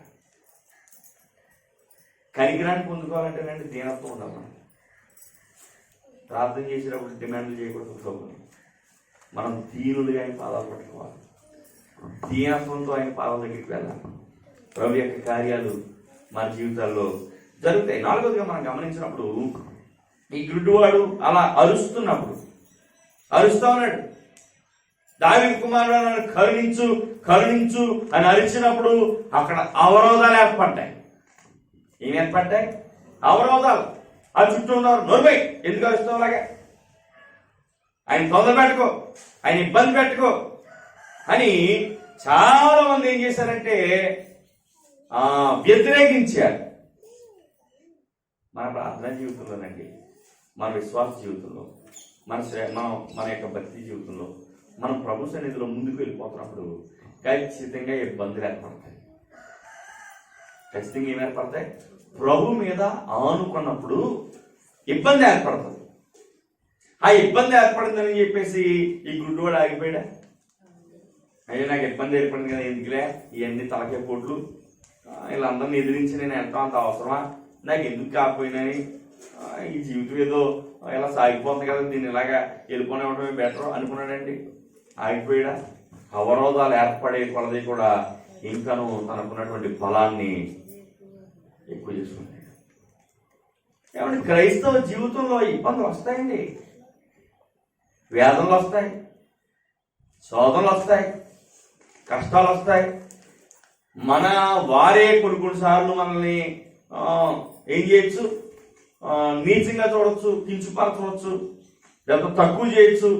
కనికరాన్ని పొందుకోవాలంటేనండి దీనత్వం ఉండాలి. మనం ప్రార్థన చేసేటప్పుడు డిమాండ్లు చేయకూడదు. ప్రభుని మనం దీనులుగా ఆయన పాదాలు పట్టుకోవాలి, దీనత్వంతో ఆయన పాదాల దగ్గరికి వెళ్ళాలి. ప్రభు యొక్క కార్యాలు మన జీవితాల్లో జరుగుతాయి. నాలుగోదిగా మనం గమనించినప్పుడు, ఈ గుడ్డివాడు అలా అరుస్తున్నప్పుడు, అరుస్తా ఉన్నాడు, దావీదు కుమారుడు నన్ను కరుణించు కరుణించు అని అరిచినప్పుడు అక్కడ అవరోధాలు ఏర్పడ్డాయి. ఏమి ఏర్పడ్డాయి? అవరోధాలు. ఆ చుట్టూ ఉన్నారు, నోర్మై ఎందుకు అరుస్తావు అలాగే, ఆయన తొందర పెట్టుకో, ఆయన ఇబ్బంది పెట్టుకో అని చాలా మంది ఏం చేశారంటే వ్యతిరేకించారు. మన ప్రార్థన జీవితంలోనండి, మన విశ్వాస జీవితంలో, మన యొక్క భక్తి జీవితంలో మనం ప్రభు సన్నిధిలో ముందుకు వెళ్ళిపోతున్నప్పుడు ఖచ్చితంగా ఇబ్బందులు ఏర్పడతాయి. ఖచ్చితంగా ఏమి ఏర్పడతాయి? ప్రభు మీద ఆనుకున్నప్పుడు ఇబ్బంది ఏర్పడుతుంది. ఆ ఇబ్బంది ఏర్పడిందని చెప్పేసి ఈ గుడ్డివాడు ఆగిపోయాడా? అయ్యో నాకు ఇబ్బంది ఏర్పడింది కదా, ఎందుకులే ఇవన్నీ తలకే పోట్లు, వీళ్ళందరినీ ఎదిరించి నేను ఎంత అంత అవసరమా, నాకు ఎందుకు కాకపోయినాయి, ఈ జీవితం ఏదో ఇలా సాగిపోతుంది కదా, దీన్ని ఇలాగా వెళ్ళిపోనే ఉండటమే బెటర్ అనుకున్నాడండి. ఆగిపోయాడా? అవరోధాలు ఏర్పడే కొలది కూడా ఇంకను తనకున్నటువంటి బలాన్ని ఎక్కువ చేసుకుంటాడు. ఏమంటే క్రైస్తవ జీవితంలో ఇబ్బందులు వస్తాయండి, వేదనలు వస్తాయి, శోధనలు వస్తాయి, కష్టాలు వస్తాయి. మన వారే కొన్ని సార్లు మనల్ని ఏం చేయొచ్చు, నీచంగా చూడవచ్చు, కించుపరచవచ్చు, లేకపోతే తక్కువ చేయొచ్చు.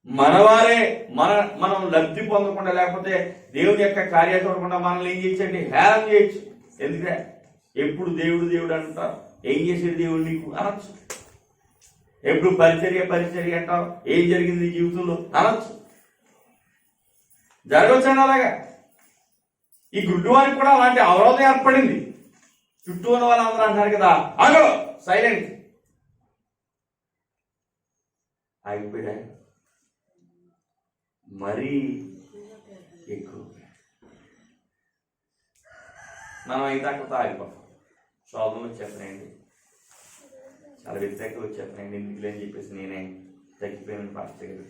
మనవారే మనం లబ్ధి పొందకుండా, లేకపోతే దేవుని యొక్క కార్యాలు చూడకుండా మనల్ని ఏం చేయొచ్చండి, హేళన చేయొచ్చు. ఎందుకంటే ఎప్పుడు దేవుడు దేవుడు అంటారు, ఏం చేసేది దేవుడు నీకు అనొచ్చు. ఎప్పుడు పరిచర్య అంటావు, ఏం జరిగింది నీ జీవితంలో అనొచ్చు. జరగవచ్చండి అలాగా. ఈ గుడ్డివారికి కూడా అలాంటి అవరోధం ఏర్పడింది. చుట్టూ ఉన్న వాళ్ళందరూ అంటారు కదా, ఆగో సైలెంట్, ఆగిపోయా. మరీ ఎక్కువ మనం అయితే అక్కడ ఆగిపోతాం. శోభలు వచ్చేస్తున్నాయండి, చాలా వ్యతిరేకలు వచ్చేస్తున్నాయండి, ఎందుకులే అని చెప్పేసి నేనే తగ్గిపోయాను పాస్టర్ గారు.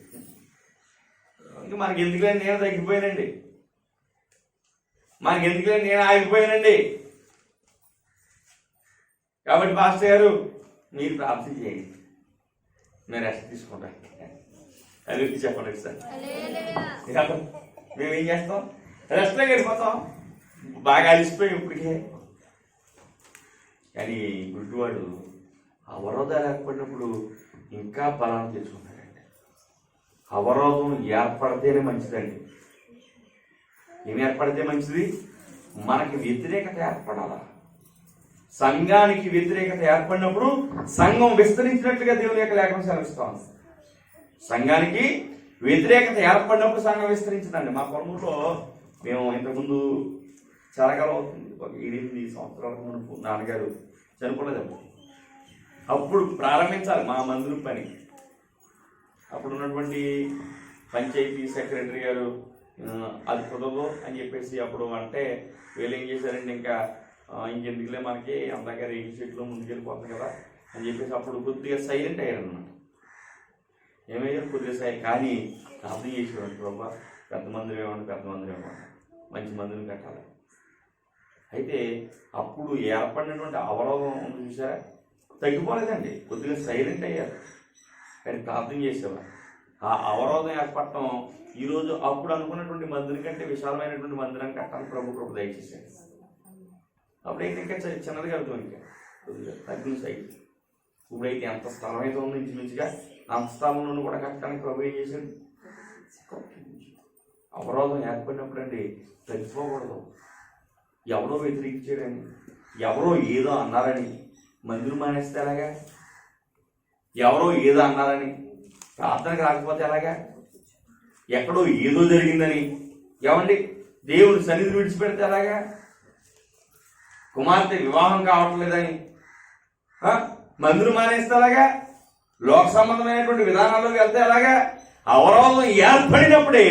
ఇంకా మనకి ఎందుకులే నేను తగ్గిపోయానండి, మనకి ఎందుకులే నేను ఆగిపోయానండి. కాబట్టి పాస్టర్ గారు మీరు ప్రార్థన చేయండి, నేను రెస్ట్ తీసుకుంటాను. అది చెప్పండి సార్. మేము ఏం చేస్తాం? రెస్ట్లోకి వెళ్ళిపోతాం, బాగా అలిసిపోయి ఇప్పటికే. కానీ గుడ్డివాడు అవరోధాలు ఏర్పడినప్పుడు ఇంకా బలాన్ని తెచ్చుకుంటాడండి. అవరోధం ఏర్పడితేనే మంచిదండి. ఏమి ఏర్పడితే మంచిది? మనకి వ్యతిరేకత ఏర్పడాలా. సంఘానికి వ్యతిరేకత ఏర్పడినప్పుడు సంఘం విస్తరించినట్లుగా దేవుని యొక్క లేఖనం సెలవిస్తాం. సంఘానికి వ్యతిరేకత ఏర్పడినప్పుడు సంఘం విస్తరించిందండి. మా కుటుంబంలో మేము ఇంతకుముందు చాలా కాలం అవుతుంది, ఒక 8 సంవత్సరాల మునుపు నాన్నగారు చనిపోలేదండి. అప్పుడు ప్రారంభించాలి మా మందిరం పని. అప్పుడు ఉన్నటువంటి పంచాయతీ సెక్రటరీ గారు అది కుదరదు అని చెప్పేసి అప్పుడు అంటే వీళ్ళు ఏం చేశారంటే ఇంకెందుకులే మనకి అందాక రేగి చెట్లు ముందుకెళ్ళిపోతుంది కదా అని చెప్పేసి అప్పుడు కొద్దిగా సైలెంట్ అయ్యారు అన్నమాట. ఏమయ్యారు? కొద్దిగా సైలెంట్. కానీ అర్థం చేసేవాడు, ప్రభా పెద్ద మందిరం ఏమన్నా మంచి మందిరం కట్టాలి. అయితే అప్పుడు ఏర్పడినటువంటి అవరోధం ఉంది చూసారా, తగ్గిపోలేదండి, కొద్దిగా సైలెంట్ అయ్యారు. కానీ ప్రార్థన చేసేవారు. ఆ అవరోధం ఏర్పడటం ఈరోజు అప్పుడు అనుకున్నటువంటి మందిరం కంటే విశాలమైనటువంటి మందిరం కట్టాలని ప్రభు దయచేశాడు. అప్పుడైతే ఇంకా చిన్నదిగా వెళ్తాం, ఇంకా కొద్దిగా తగ్గిన సైజు. ఇప్పుడైతే ఎంత స్థలం అయితే ఉందో ఇంచుమించుగా అంత స్థలంలో కూడా కట్టడానికి ప్రభు ఏం చేశాడు? అవరోధం ఏర్పడినప్పుడు అండి తగ్గిపోకూడదు. ఎవరో వ్యతిరేకించాడని, ఎవరో ఏదో అన్నారని మందులు మానేస్తే ఎలాగా? ఎవరో ఏదో అన్నారని ప్రార్థనకు రాకపోతే ఎలాగా? ఎక్కడో ఏదో జరిగిందని ఏమండి దేవుని సన్నిధి విడిచిపెడితే ఎలాగా? కుమార్తె వివాహం కావట్లేదని మందులు మానేస్తే ఎలాగా? లోక సంబంధమైనటువంటి విధానాల్లోకి వెళ్తే ఎలాగా? అవరోధం ఏర్పడినప్పుడే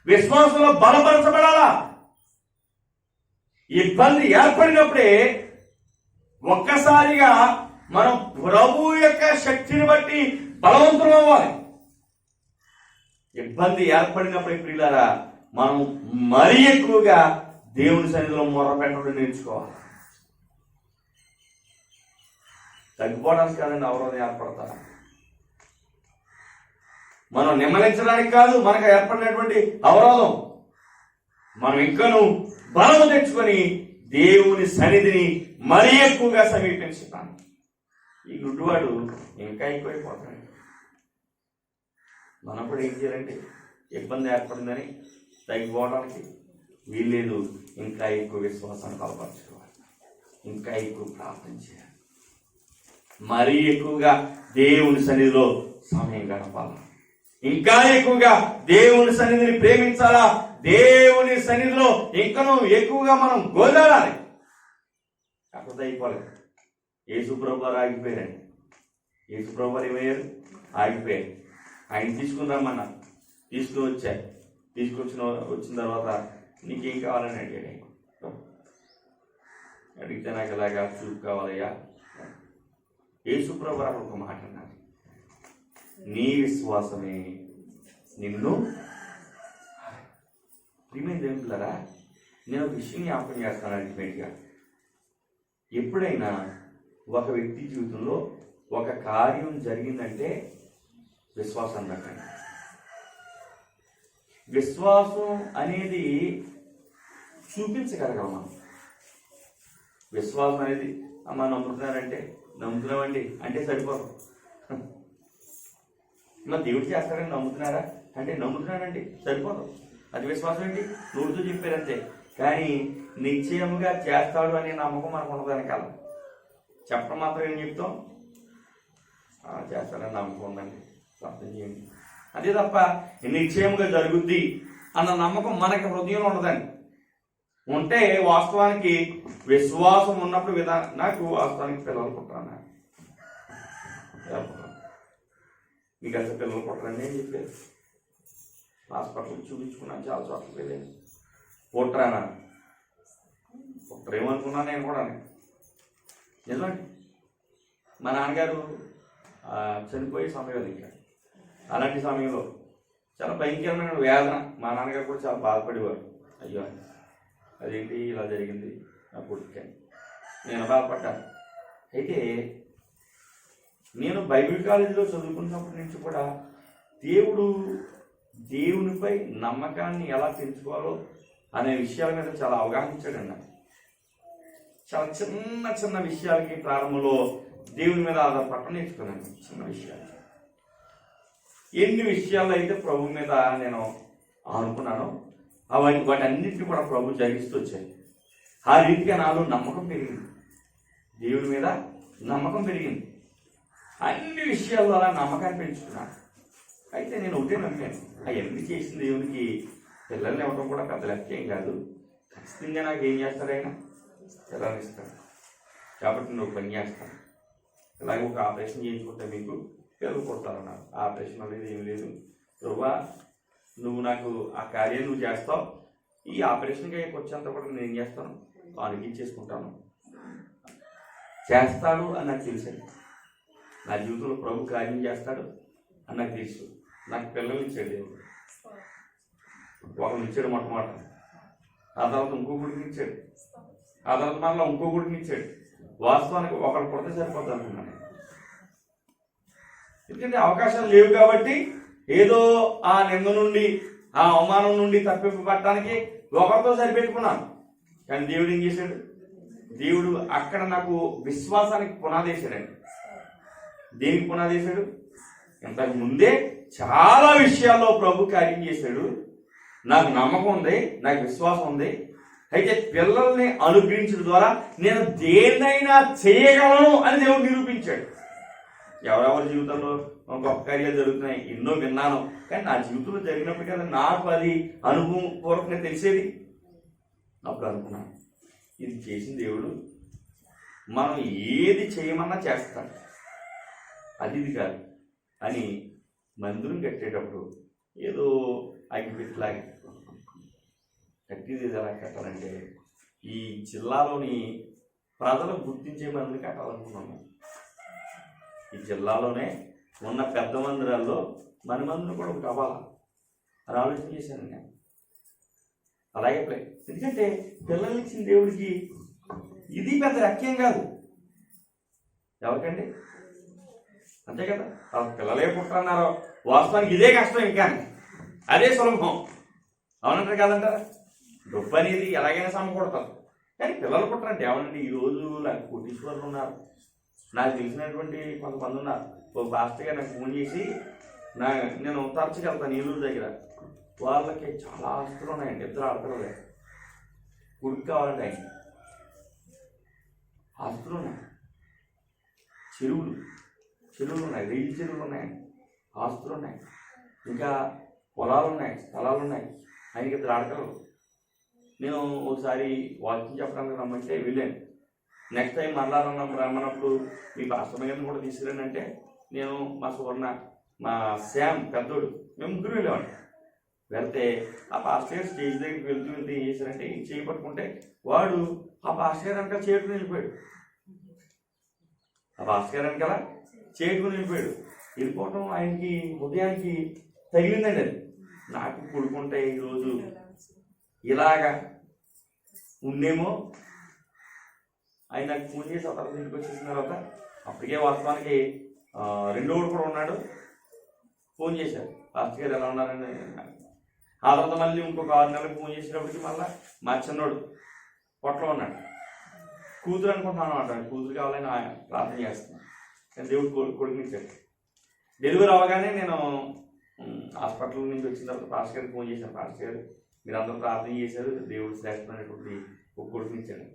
విశ్వాసంలో బలపరచబడాలా. ఇబ్బంది ఏర్పడినప్పుడే ఒక్కసారిగా మనం ప్రభు యొక్క శక్తిని బట్టి బలవంతం అవ్వాలి. ఇబ్బంది ఏర్పడినప్పుడు ప్రియులారా మనం మరీ ఎక్కువగా దేవుని సన్నిధిలో మొర్ర పెట్టడం నేర్చుకోవాలి. తగ్గిపోవడానికి కాదండి అవరోధం ఏర్పడతారా, మనం నిమ్మలించడానికి కాదు మనకు ఏర్పడినటువంటి అవరోధం. మనం ఇంకను బలము తెచ్చుకొని దేవుని సన్నిధిని మరీ ఎక్కువగా సమీపించుతాం. ఈ గుడ్డువాడు ఇంకా ఎక్కువైపోతాడు. మనం కూడా ఏం చేయాలంటే ఇబ్బంది ఏర్పడిందని తగ్గిపోవడానికి వీల్లేదు, ఇంకా ఎక్కువ విశ్వాసాన్ని బలపరచుకోవాలి, ఇంకా ఎక్కువ ప్రార్థన చేయాలి, మరీ ఎక్కువగా దేవుని సన్నిధిలో సమయం గడపాలి, ఇంకా ఎక్కువగా దేవుని సన్నిధిని ప్రేమించాలా, దేవుని సన్నిధిలో ఇంకనూ ఎక్కువగా మనం గోదాడాలి. అక్కడ అయిపోలేదు. యేసుప్రభు వారు ఆగిపోయారండి. యేసుప్రభు వారు ఏమయ్యారు? ఆగిపోయారు. ఆయన తీసుకుని రమ్మన్నారు, తీసుకుని వచ్చారు. వచ్చిన తర్వాత నీకేం కావాలని అడిగాడు. అడిగితే నాకు ఇలాగా చూపు కావాలయ్యా. యేసుప్రభు వారు ఒక మాట అన్నారు, నీ విశ్వాసమే నిన్ను. ప్రియమైన దేవులారా, నేను ఒక విషయం జ్ఞాపకం చేస్తాను. అల్టిమేట్గా ఎప్పుడైనా ఒక వ్యక్తి జీవితంలో ఒక కార్యం జరిగిందంటే విశ్వాసం దక్కండి. విశ్వాసం అనేది చూపించగలగాలి మనం. విశ్వాసం అనేది అమ్మ నమ్ముతున్నారంటే నమ్ముతున్నామండి అంటే సరిపోదు. మరి దేవుడు చేస్తారని నమ్ముతున్నారా అంటే నమ్ముతున్నానండి సరిపోదు. అది విశ్వాసం ఏంటి? నోటితో చెప్పారంతే. కానీ నిశ్చయముగా చేస్తాడు అనే నమ్మకం మనకు ఉండదు. వెనకాల చెప్పడం మాత్రం ఏం చెప్తాం? చేస్తాడని నమ్మకం ఉందండి, ప్రార్థన చేయండి, అదే తప్ప నిశ్చయముగా జరుగుద్ది అన్న నమ్మకం మనకి హృదయంలో ఉండదండి. ఉంటే వాస్తవానికి విశ్వాసం ఉన్నప్పుడు నాకు వాస్తవానికి పిల్లలు పుట్టాను, మీకు అసలు పిల్లలు పుట్టరండి అని చెప్పారు. హాస్పిటల్ చూపించుకున్నాను, చాలా చోట్లకి వెళ్ళాను. పుట్టరానా? పుట్టరేమనుకున్నాను నేను కూడా. నిజమండి, మా నాన్నగారు చనిపోయే సమయం ఇంకా. అలాంటి సమయంలో చాలా భయంకరమైన వేదన. మా నాన్నగారు కూడా చాలా బాధపడేవారు. అయ్యో అదేంటి ఇలా జరిగింది నా కొడుకుని, నేను బాధపడ్డాను. అయితే నేను బైబిల్ కాలేజీలో చదువుకున్నప్పటి నుంచి కూడా దేవునిపై నమ్మకాన్ని ఎలా పెంచుకోవాలో అనే విషయాల మీద చాలా అవగాహన ఇచ్చాడండి నాకు. చాలా చిన్న చిన్న విషయాలకి ప్రారంభంలో దేవుని మీద ఆధారపడటం నేర్చుకున్నాను. చిన్న విషయాలు, ఎన్ని విషయాల్లో అయితే ప్రభు మీద నేను అనుకున్నానో వాటన్నిటిని కూడా ప్రభు జరిగిస్తూ వచ్చాయి. ఆ రీతిగా నాలో నమ్మకం పెరిగింది, దేవుని మీద నమ్మకం పెరిగింది. అన్ని విషయాల్లో అలా నమ్మకాన్ని పెంచుకున్నాను. అయితే నేను ఒకటే నమ్మాను, అవన్నీ చేసిన దేవునికి పిల్లల్ని ఇవ్వడం కూడా పెద్ద లెక్కేం కాదు. ఖచ్చితంగా నాకు ఏం చేస్తాడు ఆయన? పిల్లల్ని ఇస్తాడు. కాబట్టి నువ్వు పని చేస్తాను. ఇలాగే ఒక ఆపరేషన్ చేయించుకుంటే మీకు పిల్లలు కొడతారన్నారు. ఆపరేషన్ అనేది ఏమి లేదు. ప్రభువా నువ్వు నాకు ఆ కార్యం నువ్వు చేస్తావు, ఈ ఆపరేషన్కి వచ్చేంత కూడా నేను ఏం చేస్తాను? ఆనకించేసుకుంటాను. చేస్తాడు అని నాకు తెలుసండి. నా జీవితంలో ప్రభు కార్యం చేస్తాడు అని నాకు తెలుసు. నాకు పిల్లలు ఇచ్చాడు దేవుడు. ఒకరిని ఇచ్చాడు మొట్టమొదట, ఆ తర్వాత ఇంకో గుడిని ఇచ్చాడు, ఆ తర్వాత మళ్ళీ ఇంకో గుడిని ఇచ్చాడు. వాస్తవానికి ఒకరు పుడితే సరిపోద్ది అనుకున్నాను. ఎందుకంటే అవకాశాలు లేవు కాబట్టి ఏదో ఆ నింద నుండి ఆ అవమానం నుండి తప్పింపబట్టడానికి ఒకరితో సరిపెట్టుకున్నాను. కానీ దేవుడు ఏం చేశాడు? దేవుడు అక్కడ నాకు విశ్వాసానికి పునాదేశాడండి. దేనికి పునాదేశాడు? ఇంతకు ముందే చాలా విషయాల్లో ప్రభు కార్యం చేశాడు. నాకు నమ్మకం ఉంది, నాకు విశ్వాసం ఉంది. అయితే పిల్లల్ని అనుగ్రహించడం ద్వారా నేను దేన్నైనా చేయగలను అని దేవుడు నిరూపించాడు. ఎవరెవరి జీవితంలో గొప్ప కార్యాలు జరుగుతున్నాయి, ఎన్నో విన్నాను. కానీ నా జీవితంలో జరిగినప్పుడు కదా నాకు అది అనుభవం పూర్వకంగా తెలిసేది. అప్పుడు అనుకున్నాను, ఇది చేసిన దేవుడు మనం ఏది చేయమన్నా చేస్తాడు, అది ఇది కాదు అని. మందిరం కట్టేటప్పుడు ఏదో అగ్గిపెట్టలాగా కట్టేది ఎలా కట్టాలంటే ఈ జిల్లాలోని ప్రజలు గుర్తించే మందిరం కట్టాలనుకున్నాము. ఈ జిల్లాలోనే ఉన్న పెద్ద మందిరాల్లో మన మందిరం కూడా ఒకటి అవ్వాలి అని ఆలోచన చేశాను నేను. అలాగే ఎందుకంటే పిల్లలు ఇచ్చిన దేవుడికి ఇది పెద్ద లక్ష్యం కాదు. ఎవరికండి? అంతే కదా, పిల్లలే పుట్టన్నారు. వాస్తవానికి ఇదే కష్టం, ఇంకా అదే సులభం. అవునంటారు కదంటారా? డబ్బు అనేది ఎలాగైనా సమకూడతారు, కానీ పిల్లలు పుట్టరంటే ఏమనండి. ఈరోజు నాకు కోటీశ్వరులు ఉన్నారు, నాకు తెలిసినటువంటి కొంతమంది ఉన్నారు. ఒక పాస్టర్గా నాకు ఫోన్ చేసి నేను తరచుగా వెళ్తాను ఏలూరు దగ్గర. వాళ్ళకి చాలా ఆస్తులు ఉన్నాయండి, ఇద్దరు ఆడపిల్లలే. కొడుకు కావాలంటే ఆయన ఆస్తులు ఉన్నాయి, చెరువులు ఉన్నాయి, రైలు చెరువులు ఉన్నాయండి, ఆస్తులు ఉన్నాయి, ఇంకా పొలాలు ఉన్నాయి, స్థలాలు ఉన్నాయి. ఆయనకి ఇద్దరు ఆడపిల్లలు. నేను ఒకసారి వాకింగ్ చెప్పడానికి రమ్మంటే వెళ్ళాను. నెక్స్ట్ టైం మరలా రమ్మన్నప్పుడు మీ పాస్టర్ గారిని కూడా తీసుకురండి అంటే నేను, మా సువర్ణ, మా శ్యామ్ పెద్దోడు, మేము ముగ్గురు వెళ్ళేవాడు. వెళ్తే ఆ పాస్టర్ గారు స్టేజ్ దగ్గరికి వెళ్తూ ఏం చేశారంటే చేయి పట్టుకుంటే వాడు ఆ పాస్టర్ గారు వెనకాల చేటుకుని వెళ్ళిపోయాడు. ఆ పాస్టర్ గారు వెనకాల చేటుకుని వెళ్ళిపోవటం ఆయనకి ఉదయానికి తగిలిందండి. అది నాకు కొడుకుంటే ఈరోజు ఇలాగా ఉండేమో. ఆయన నాకు ఫోన్ చేసి ఆ తర్వాత ఇంటికి వచ్చేసిన తర్వాత అప్పటికే వాస్తవానికి రెండోడు కూడా ఉన్నాడు. ఫోన్ చేశారు, పాస్టర్ గారు ఎలా ఉన్నారని. ఆ తర్వాత మళ్ళీ ఇంకొక 6 నెలలకు ఫోన్ చేసేటప్పటికి మళ్ళీ మా చిన్నోడు పొట్టలో ఉన్నాడు. కూతురు అనుకుంటున్నాను అనమాట, కూతురు కావాలని ప్రార్థన చేస్తున్నాను. కానీ దేవుడు కొడుకునిచ్చాడు. డెలివరీ అవ్వగానే నేను హాస్పిటల్ నుంచి వచ్చిన తర్వాత పాస్టర్ గారికి ఫోన్ చేశాను. పాస్టర్ గారు మీరు అందరూ ప్రార్థన చేశారు, దేవుడు శ్రేష్టమైనటువంటి ఒక కొడుకునిచ్చాడు.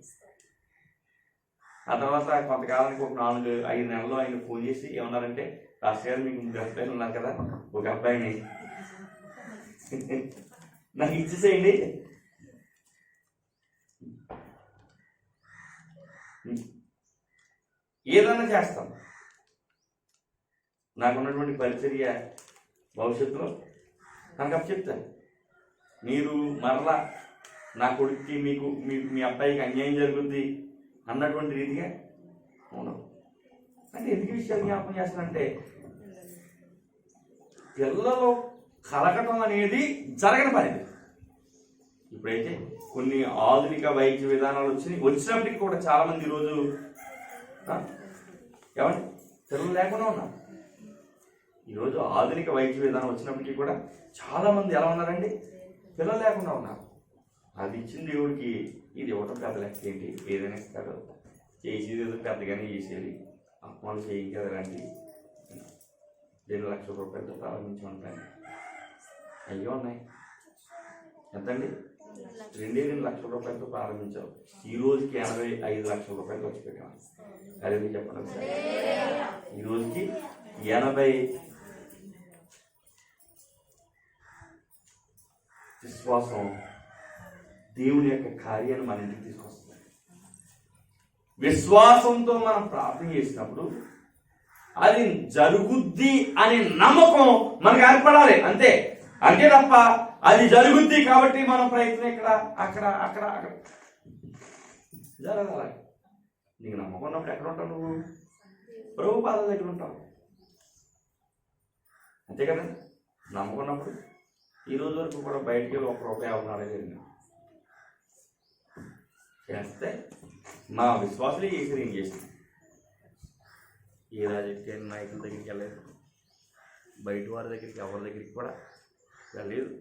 ఆ తర్వాత కొంతకాలానికి ఒక 4-5 నెలల్లో ఆయన ఫోన్ చేసి ఏమన్నారంటే, పాస్టర్ గారు మీకు 3 అబ్బాయిలు ఉన్నారు కదా, ఒక అబ్బాయిని నాకు ఇచ్చేసేయండి. ఏదన్నా చేస్తాను, నాకున్నటువంటి పరిచర్య భవిష్యత్తులో నాకు అప్పు చెప్తాను. మీరు మరలా నా కొడుక్కి మీకు మీ అబ్బాయికి అన్యాయం జరుగుద్ది అన్నటువంటి రీతిగా ఉండవు. అంటే ఎందుకు విషయాలు జ్ఞాపకం చేస్తానంటే, పిల్లలు కలగటం అనేది జరగని పని. ఇప్పుడైతే కొన్ని ఆధునిక వైద్య విధానాలు వచ్చినప్పటికీ కూడా చాలామంది ఈరోజు ఏమండి పిల్లలు లేకుండా ఉన్నారు. ఈరోజు ఆధునిక వైద్య విధానం వచ్చినప్పటికీ కూడా చాలామంది ఎలా ఉన్నారండి, పిల్లలు లేకుండా ఉన్నారు. అది ఇచ్చిన దేవుడికి ఇది ఇవ్వటం పెద్ద లెక్క ఏంటి, ఏదైనా ఇస్తాడు, చేసేది ఏదో పెద్దగానే చేసేది. అప్పమాలు చేయం కదా, ఇలాంటి 2 లక్షల రూపాయలతో ప్రారంభించి ఉంటాయి. అయ్యో ఉన్నాయి ఎంతండి, 2 లక్షల రూపాయలతో ప్రారంభించావు. ఈ రోజుకి 85 లక్షల రూపాయలు వచ్చి పెట్టాము. అదే చెప్పండి సార్, ఈ రోజుకి 80. విశ్వాసం దేవుని యొక్క కార్యాన్ని మన ఇంటికి తీసుకొస్తుంది. విశ్వాసంతో మనం ప్రార్థన చేసినప్పుడు అది జరుగుద్ది అనే నమ్మకం మనకు ఏర్పడాలి. అంతే తప్ప అది జరుగుద్ది కాబట్టి మనం ప్రయత్నం ఇక్కడ అక్కడ అక్కడ అక్కడ జరగాలి. నీకు నమ్మకం ఉన్నప్పుడు ఎక్కడ ఉంటావు? నువ్వు ప్రభు పాదాల దగ్గర ఉంటావు, అంతే కదా. నమ్మకం ఉన్నప్పుడు ఈ రోజు వరకు కూడా బయటికి వెళ్ళి 1 రూపాయి అవనాడే జరిగింది. చేస్తే మా విశ్వాసులే చేసి ఏం చేసింది. ఏ రాజకీయ నాయకుల దగ్గరికి వెళ్ళలేదు, బయట వారి దగ్గరికి ఎవరి దగ్గరికి కూడా వెళ్ళలేదు.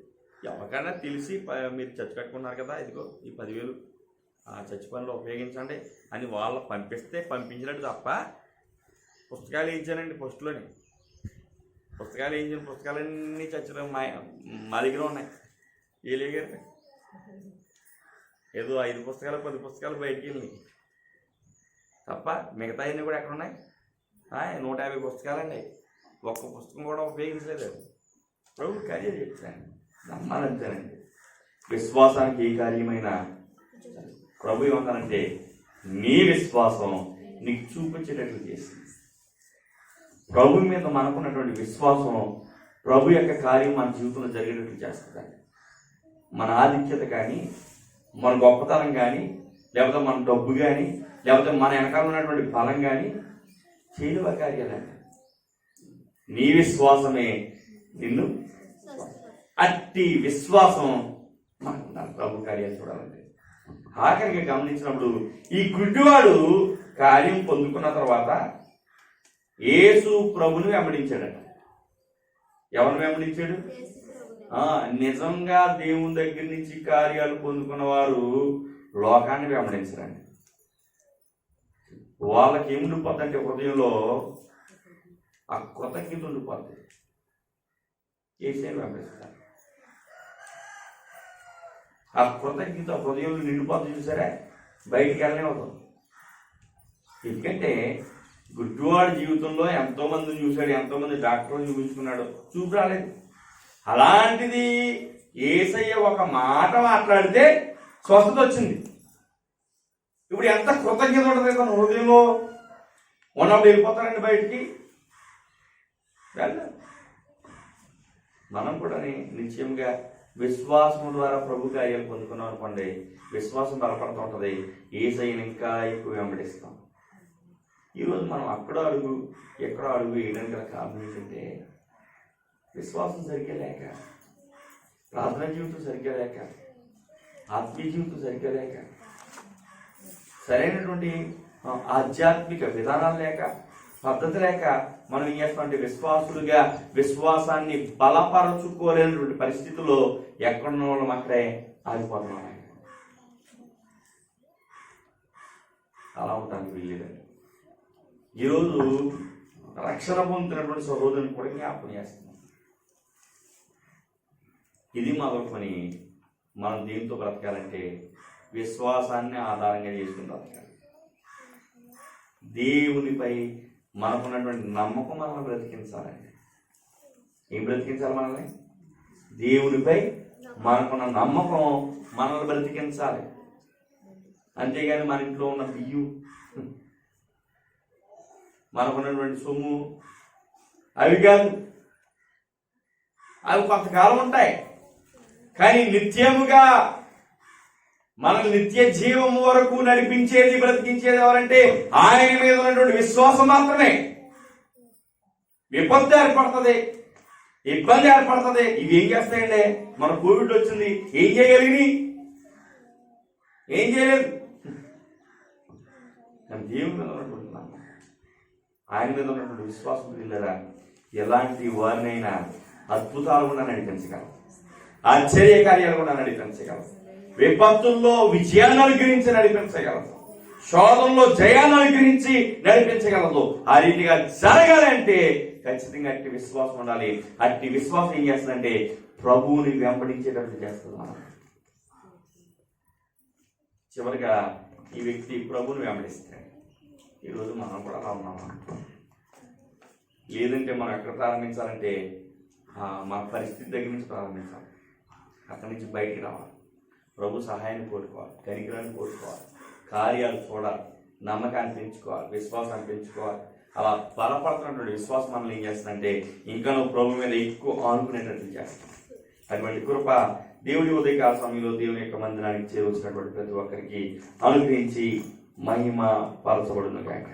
ఎవరికైనా తెలిసి మీరు చర్చ కట్టుకున్నారు కదా, ఇదిగో ఈ 10,000 ఆ చర్చ పనిలో ఉపయోగించండి అని వాళ్ళు పంపించినట్టు తప్ప, పుస్తకాలు వేయించానండి. పుస్తకాలు వేయించిన పుస్తకాలన్నీ చర్చలో మా దగ్గర ఉన్నాయి. ఏలేగారు ఏదో 5 పుస్తకాలు 10 పుస్తకాలు బయటికి వెళ్ళి తప్ప మిగతా అన్నీ కూడా ఎక్కడ ఉన్నాయి? 150 పుస్తకాలండి. ఒక్క పుస్తకం కూడా ఉపయోగించలేదు. ప్రభు కార్యాలు చెప్తాను, నమ్మాలంతేనండి. విశ్వాసానికి ఏ కార్యమైనా ప్రభు ఏమన్నారంటే నీ విశ్వాసం నీకు చూపించేటట్లు చేసింది. ప్రభు మీద మనకున్నటువంటి విశ్వాసం ప్రభు యొక్క కార్యం మన జీవితంలో జరిగేటట్లు చేస్తుంది. మన ఆధిక్యత కానీ, మన గొప్పతనం కానీ, లేకపోతే మన డబ్బు కానీ, లేకపోతే మన వెనకాల ఉన్నటువంటి బలం కానీ చేయలేవ కార్యాలంట. నీ విశ్వాసమే నిన్ను, అట్టి విశ్వాసం మనకు ప్రభు కార్యాలు చూడాలంటే. ఆఖరికి గమనించినప్పుడు ఈ గుడ్డివాడు కార్యం పొందుకున్న తర్వాత యేసు ప్రభుని వెంబడించాడట. ఎవరిని వెంబడించాడు? నిజంగా దేవుని దగ్గర నుంచి కార్యాలు పొందుకున్న వారు లోకాన్ని వెంబడించరండి. వాళ్ళకి ఏముండిపోద్ది అంటే హృదయంలో ఆ కృతజ్ఞత ఉండిపోద్ది. యేసుని వెంబడిస్తారు. ఆ కృతజ్ఞత హృదయంలో నిండిపోతుంది. చూసారా, బయటికి వెళ్ళనే అవుతుంది. ఎందుకంటే గుడ్డివాడి జీవితంలో ఎంతో మందిని చూశాడు, ఎంతో మంది డాక్టర్లు చూపించుకున్నాడు, చూపు రాలేదు. అలాంటిది యేసయ్య ఒక మాట మాట్లాడితే స్వస్థత వచ్చింది. ఇప్పుడు ఎంత కృతజ్ఞత ఉంటుంది తన హృదయంలో ఉన్నప్పుడు వెళ్ళిపోతారండి బయటికి. మనం కూడా నిశ్చయంగా విశ్వాసం ద్వారా ప్రభు కార్యాలు పొందుకున్నాం అనుకోండి, విశ్వాసం బలపడుతూ ఉంటుంది. యేసయ్యని ఇంకా ఎక్కువ వెంబడిస్తాం. ఈరోజు మనం అక్కడో అడుగు ఎక్కడో అడుగు వేయడానికి గల కారణం ఏంటంటే విశ్వాసం సరిగ్గా లేక, ప్రార్థన జీవితం సరిగ్గా లేక, ఆత్మీయ జీవితం సరిగ్గా లేక, సరైనటువంటి ఆధ్యాత్మిక విధానాలు లేక, పద్ధతి లేక మనం ఏం చేస్తామంటే విశ్వాసులుగా విశ్వాసాన్ని బలపరచుకోలేనటువంటి పరిస్థితుల్లో ఎక్కడున్న వాళ్ళం అక్కడే ఆగిపోతున్నాం. అలా ఉండడానికి వీల్లేదండి. ఈరోజు రక్షణ పొందుతున్నటువంటి సహోదరుని కూడా జ్ఞాపకం చేస్తున్నాం. ఇది మొదలుకొని మనం దీంతో బ్రతకాలంటే విశ్వాసాన్ని ఆధారంగా చేసుకుని బ్రతకాలి. దేవునిపై మనకున్నటువంటి నమ్మకం మనల్ని బ్రతికించాలండి. ఏం బ్రతికించాలి మనల్ని? దేవునిపై మనకున్న నమ్మకం మనల్ని బ్రతికించాలి. అంతేగాని మన ఇంట్లో ఉన్న బియ్యం, మనకున్నటువంటి సొమ్ము అవి కాదు. అవి కొంతకాలం ఉంటాయి, కానీ నిత్యముగా మన నిత్య జీవము వరకు నడిపించేది బ్రతికించేది ఎవరంటే ఆయన మీద ఉన్నటువంటి విశ్వాసం మాత్రమే. విపత్తు ఏర్పడుతుంది, ఇబ్బంది ఏర్పడుతుంది. ఇవి ఏం చేస్తాయండి? మన కోవిడ్ వచ్చింది, ఏం చేయగలిగి? ఏం చేయలేదు. దేవుని మీద ఉన్నటువంటి నమ్మకం, ఆయన మీద ఉన్నటువంటి విశ్వాసం పిల్లరా ఎలాంటి వారినైనా అద్భుతాలు కూడా నడిపించగలరు, ఆశ్చర్య కార్యాలు కూడా నడిపించగలరు, విపత్తుల్లో విజయాన్ని అనుగ్రహించి నడిపించగలదు, శోధంలో జయాన్ని అనుగ్రహించి నడిపించగలదు. ఆ రీతిగా జరగాలంటే ఖచ్చితంగా అట్టి విశ్వాసం ఉండాలి. అట్టి విశ్వాసం ఏం చేస్తుందంటే ప్రభువుని వెంబడించేటట్టు చేస్తుంది. మనం చివరిగా ఈ వ్యక్తి ప్రభువుని వెంబడిస్తాడు. ఈరోజు మనం కూడా అలా ఉన్నామా? లేదంటే మనం ఎక్కడ ప్రారంభించాలంటే మన పరిస్థితి దగ్గర నుంచి ప్రారంభించాలి. అక్కడి నుంచి బయటికి రావాలి. ప్రభు సహాయాన్ని కోరుకోవాలి, కనికరాన్ని కోరుకోవాలి, కార్యాలు చూడాలి, నమ్మకాన్ని పెంచుకోవాలి, విశ్వాసాన్ని పెంచుకోవాలి. అలా బలపడుతున్నటువంటి విశ్వాసం మనల్ని ఏం చేస్తుందంటే ఇంకా నువ్వు ప్రభు మీద ఎక్కువ ఆనుకునేటట్లు చేస్తాం. అటువంటి కృప దేవుడి ఉదయకాల సమయంలో దేవుని యొక్క మందిరానికి చేరువచ్చినటువంటి ప్రతి ఒక్కరికి అనుగ్రహించి మహిమ పరచబడును గాక.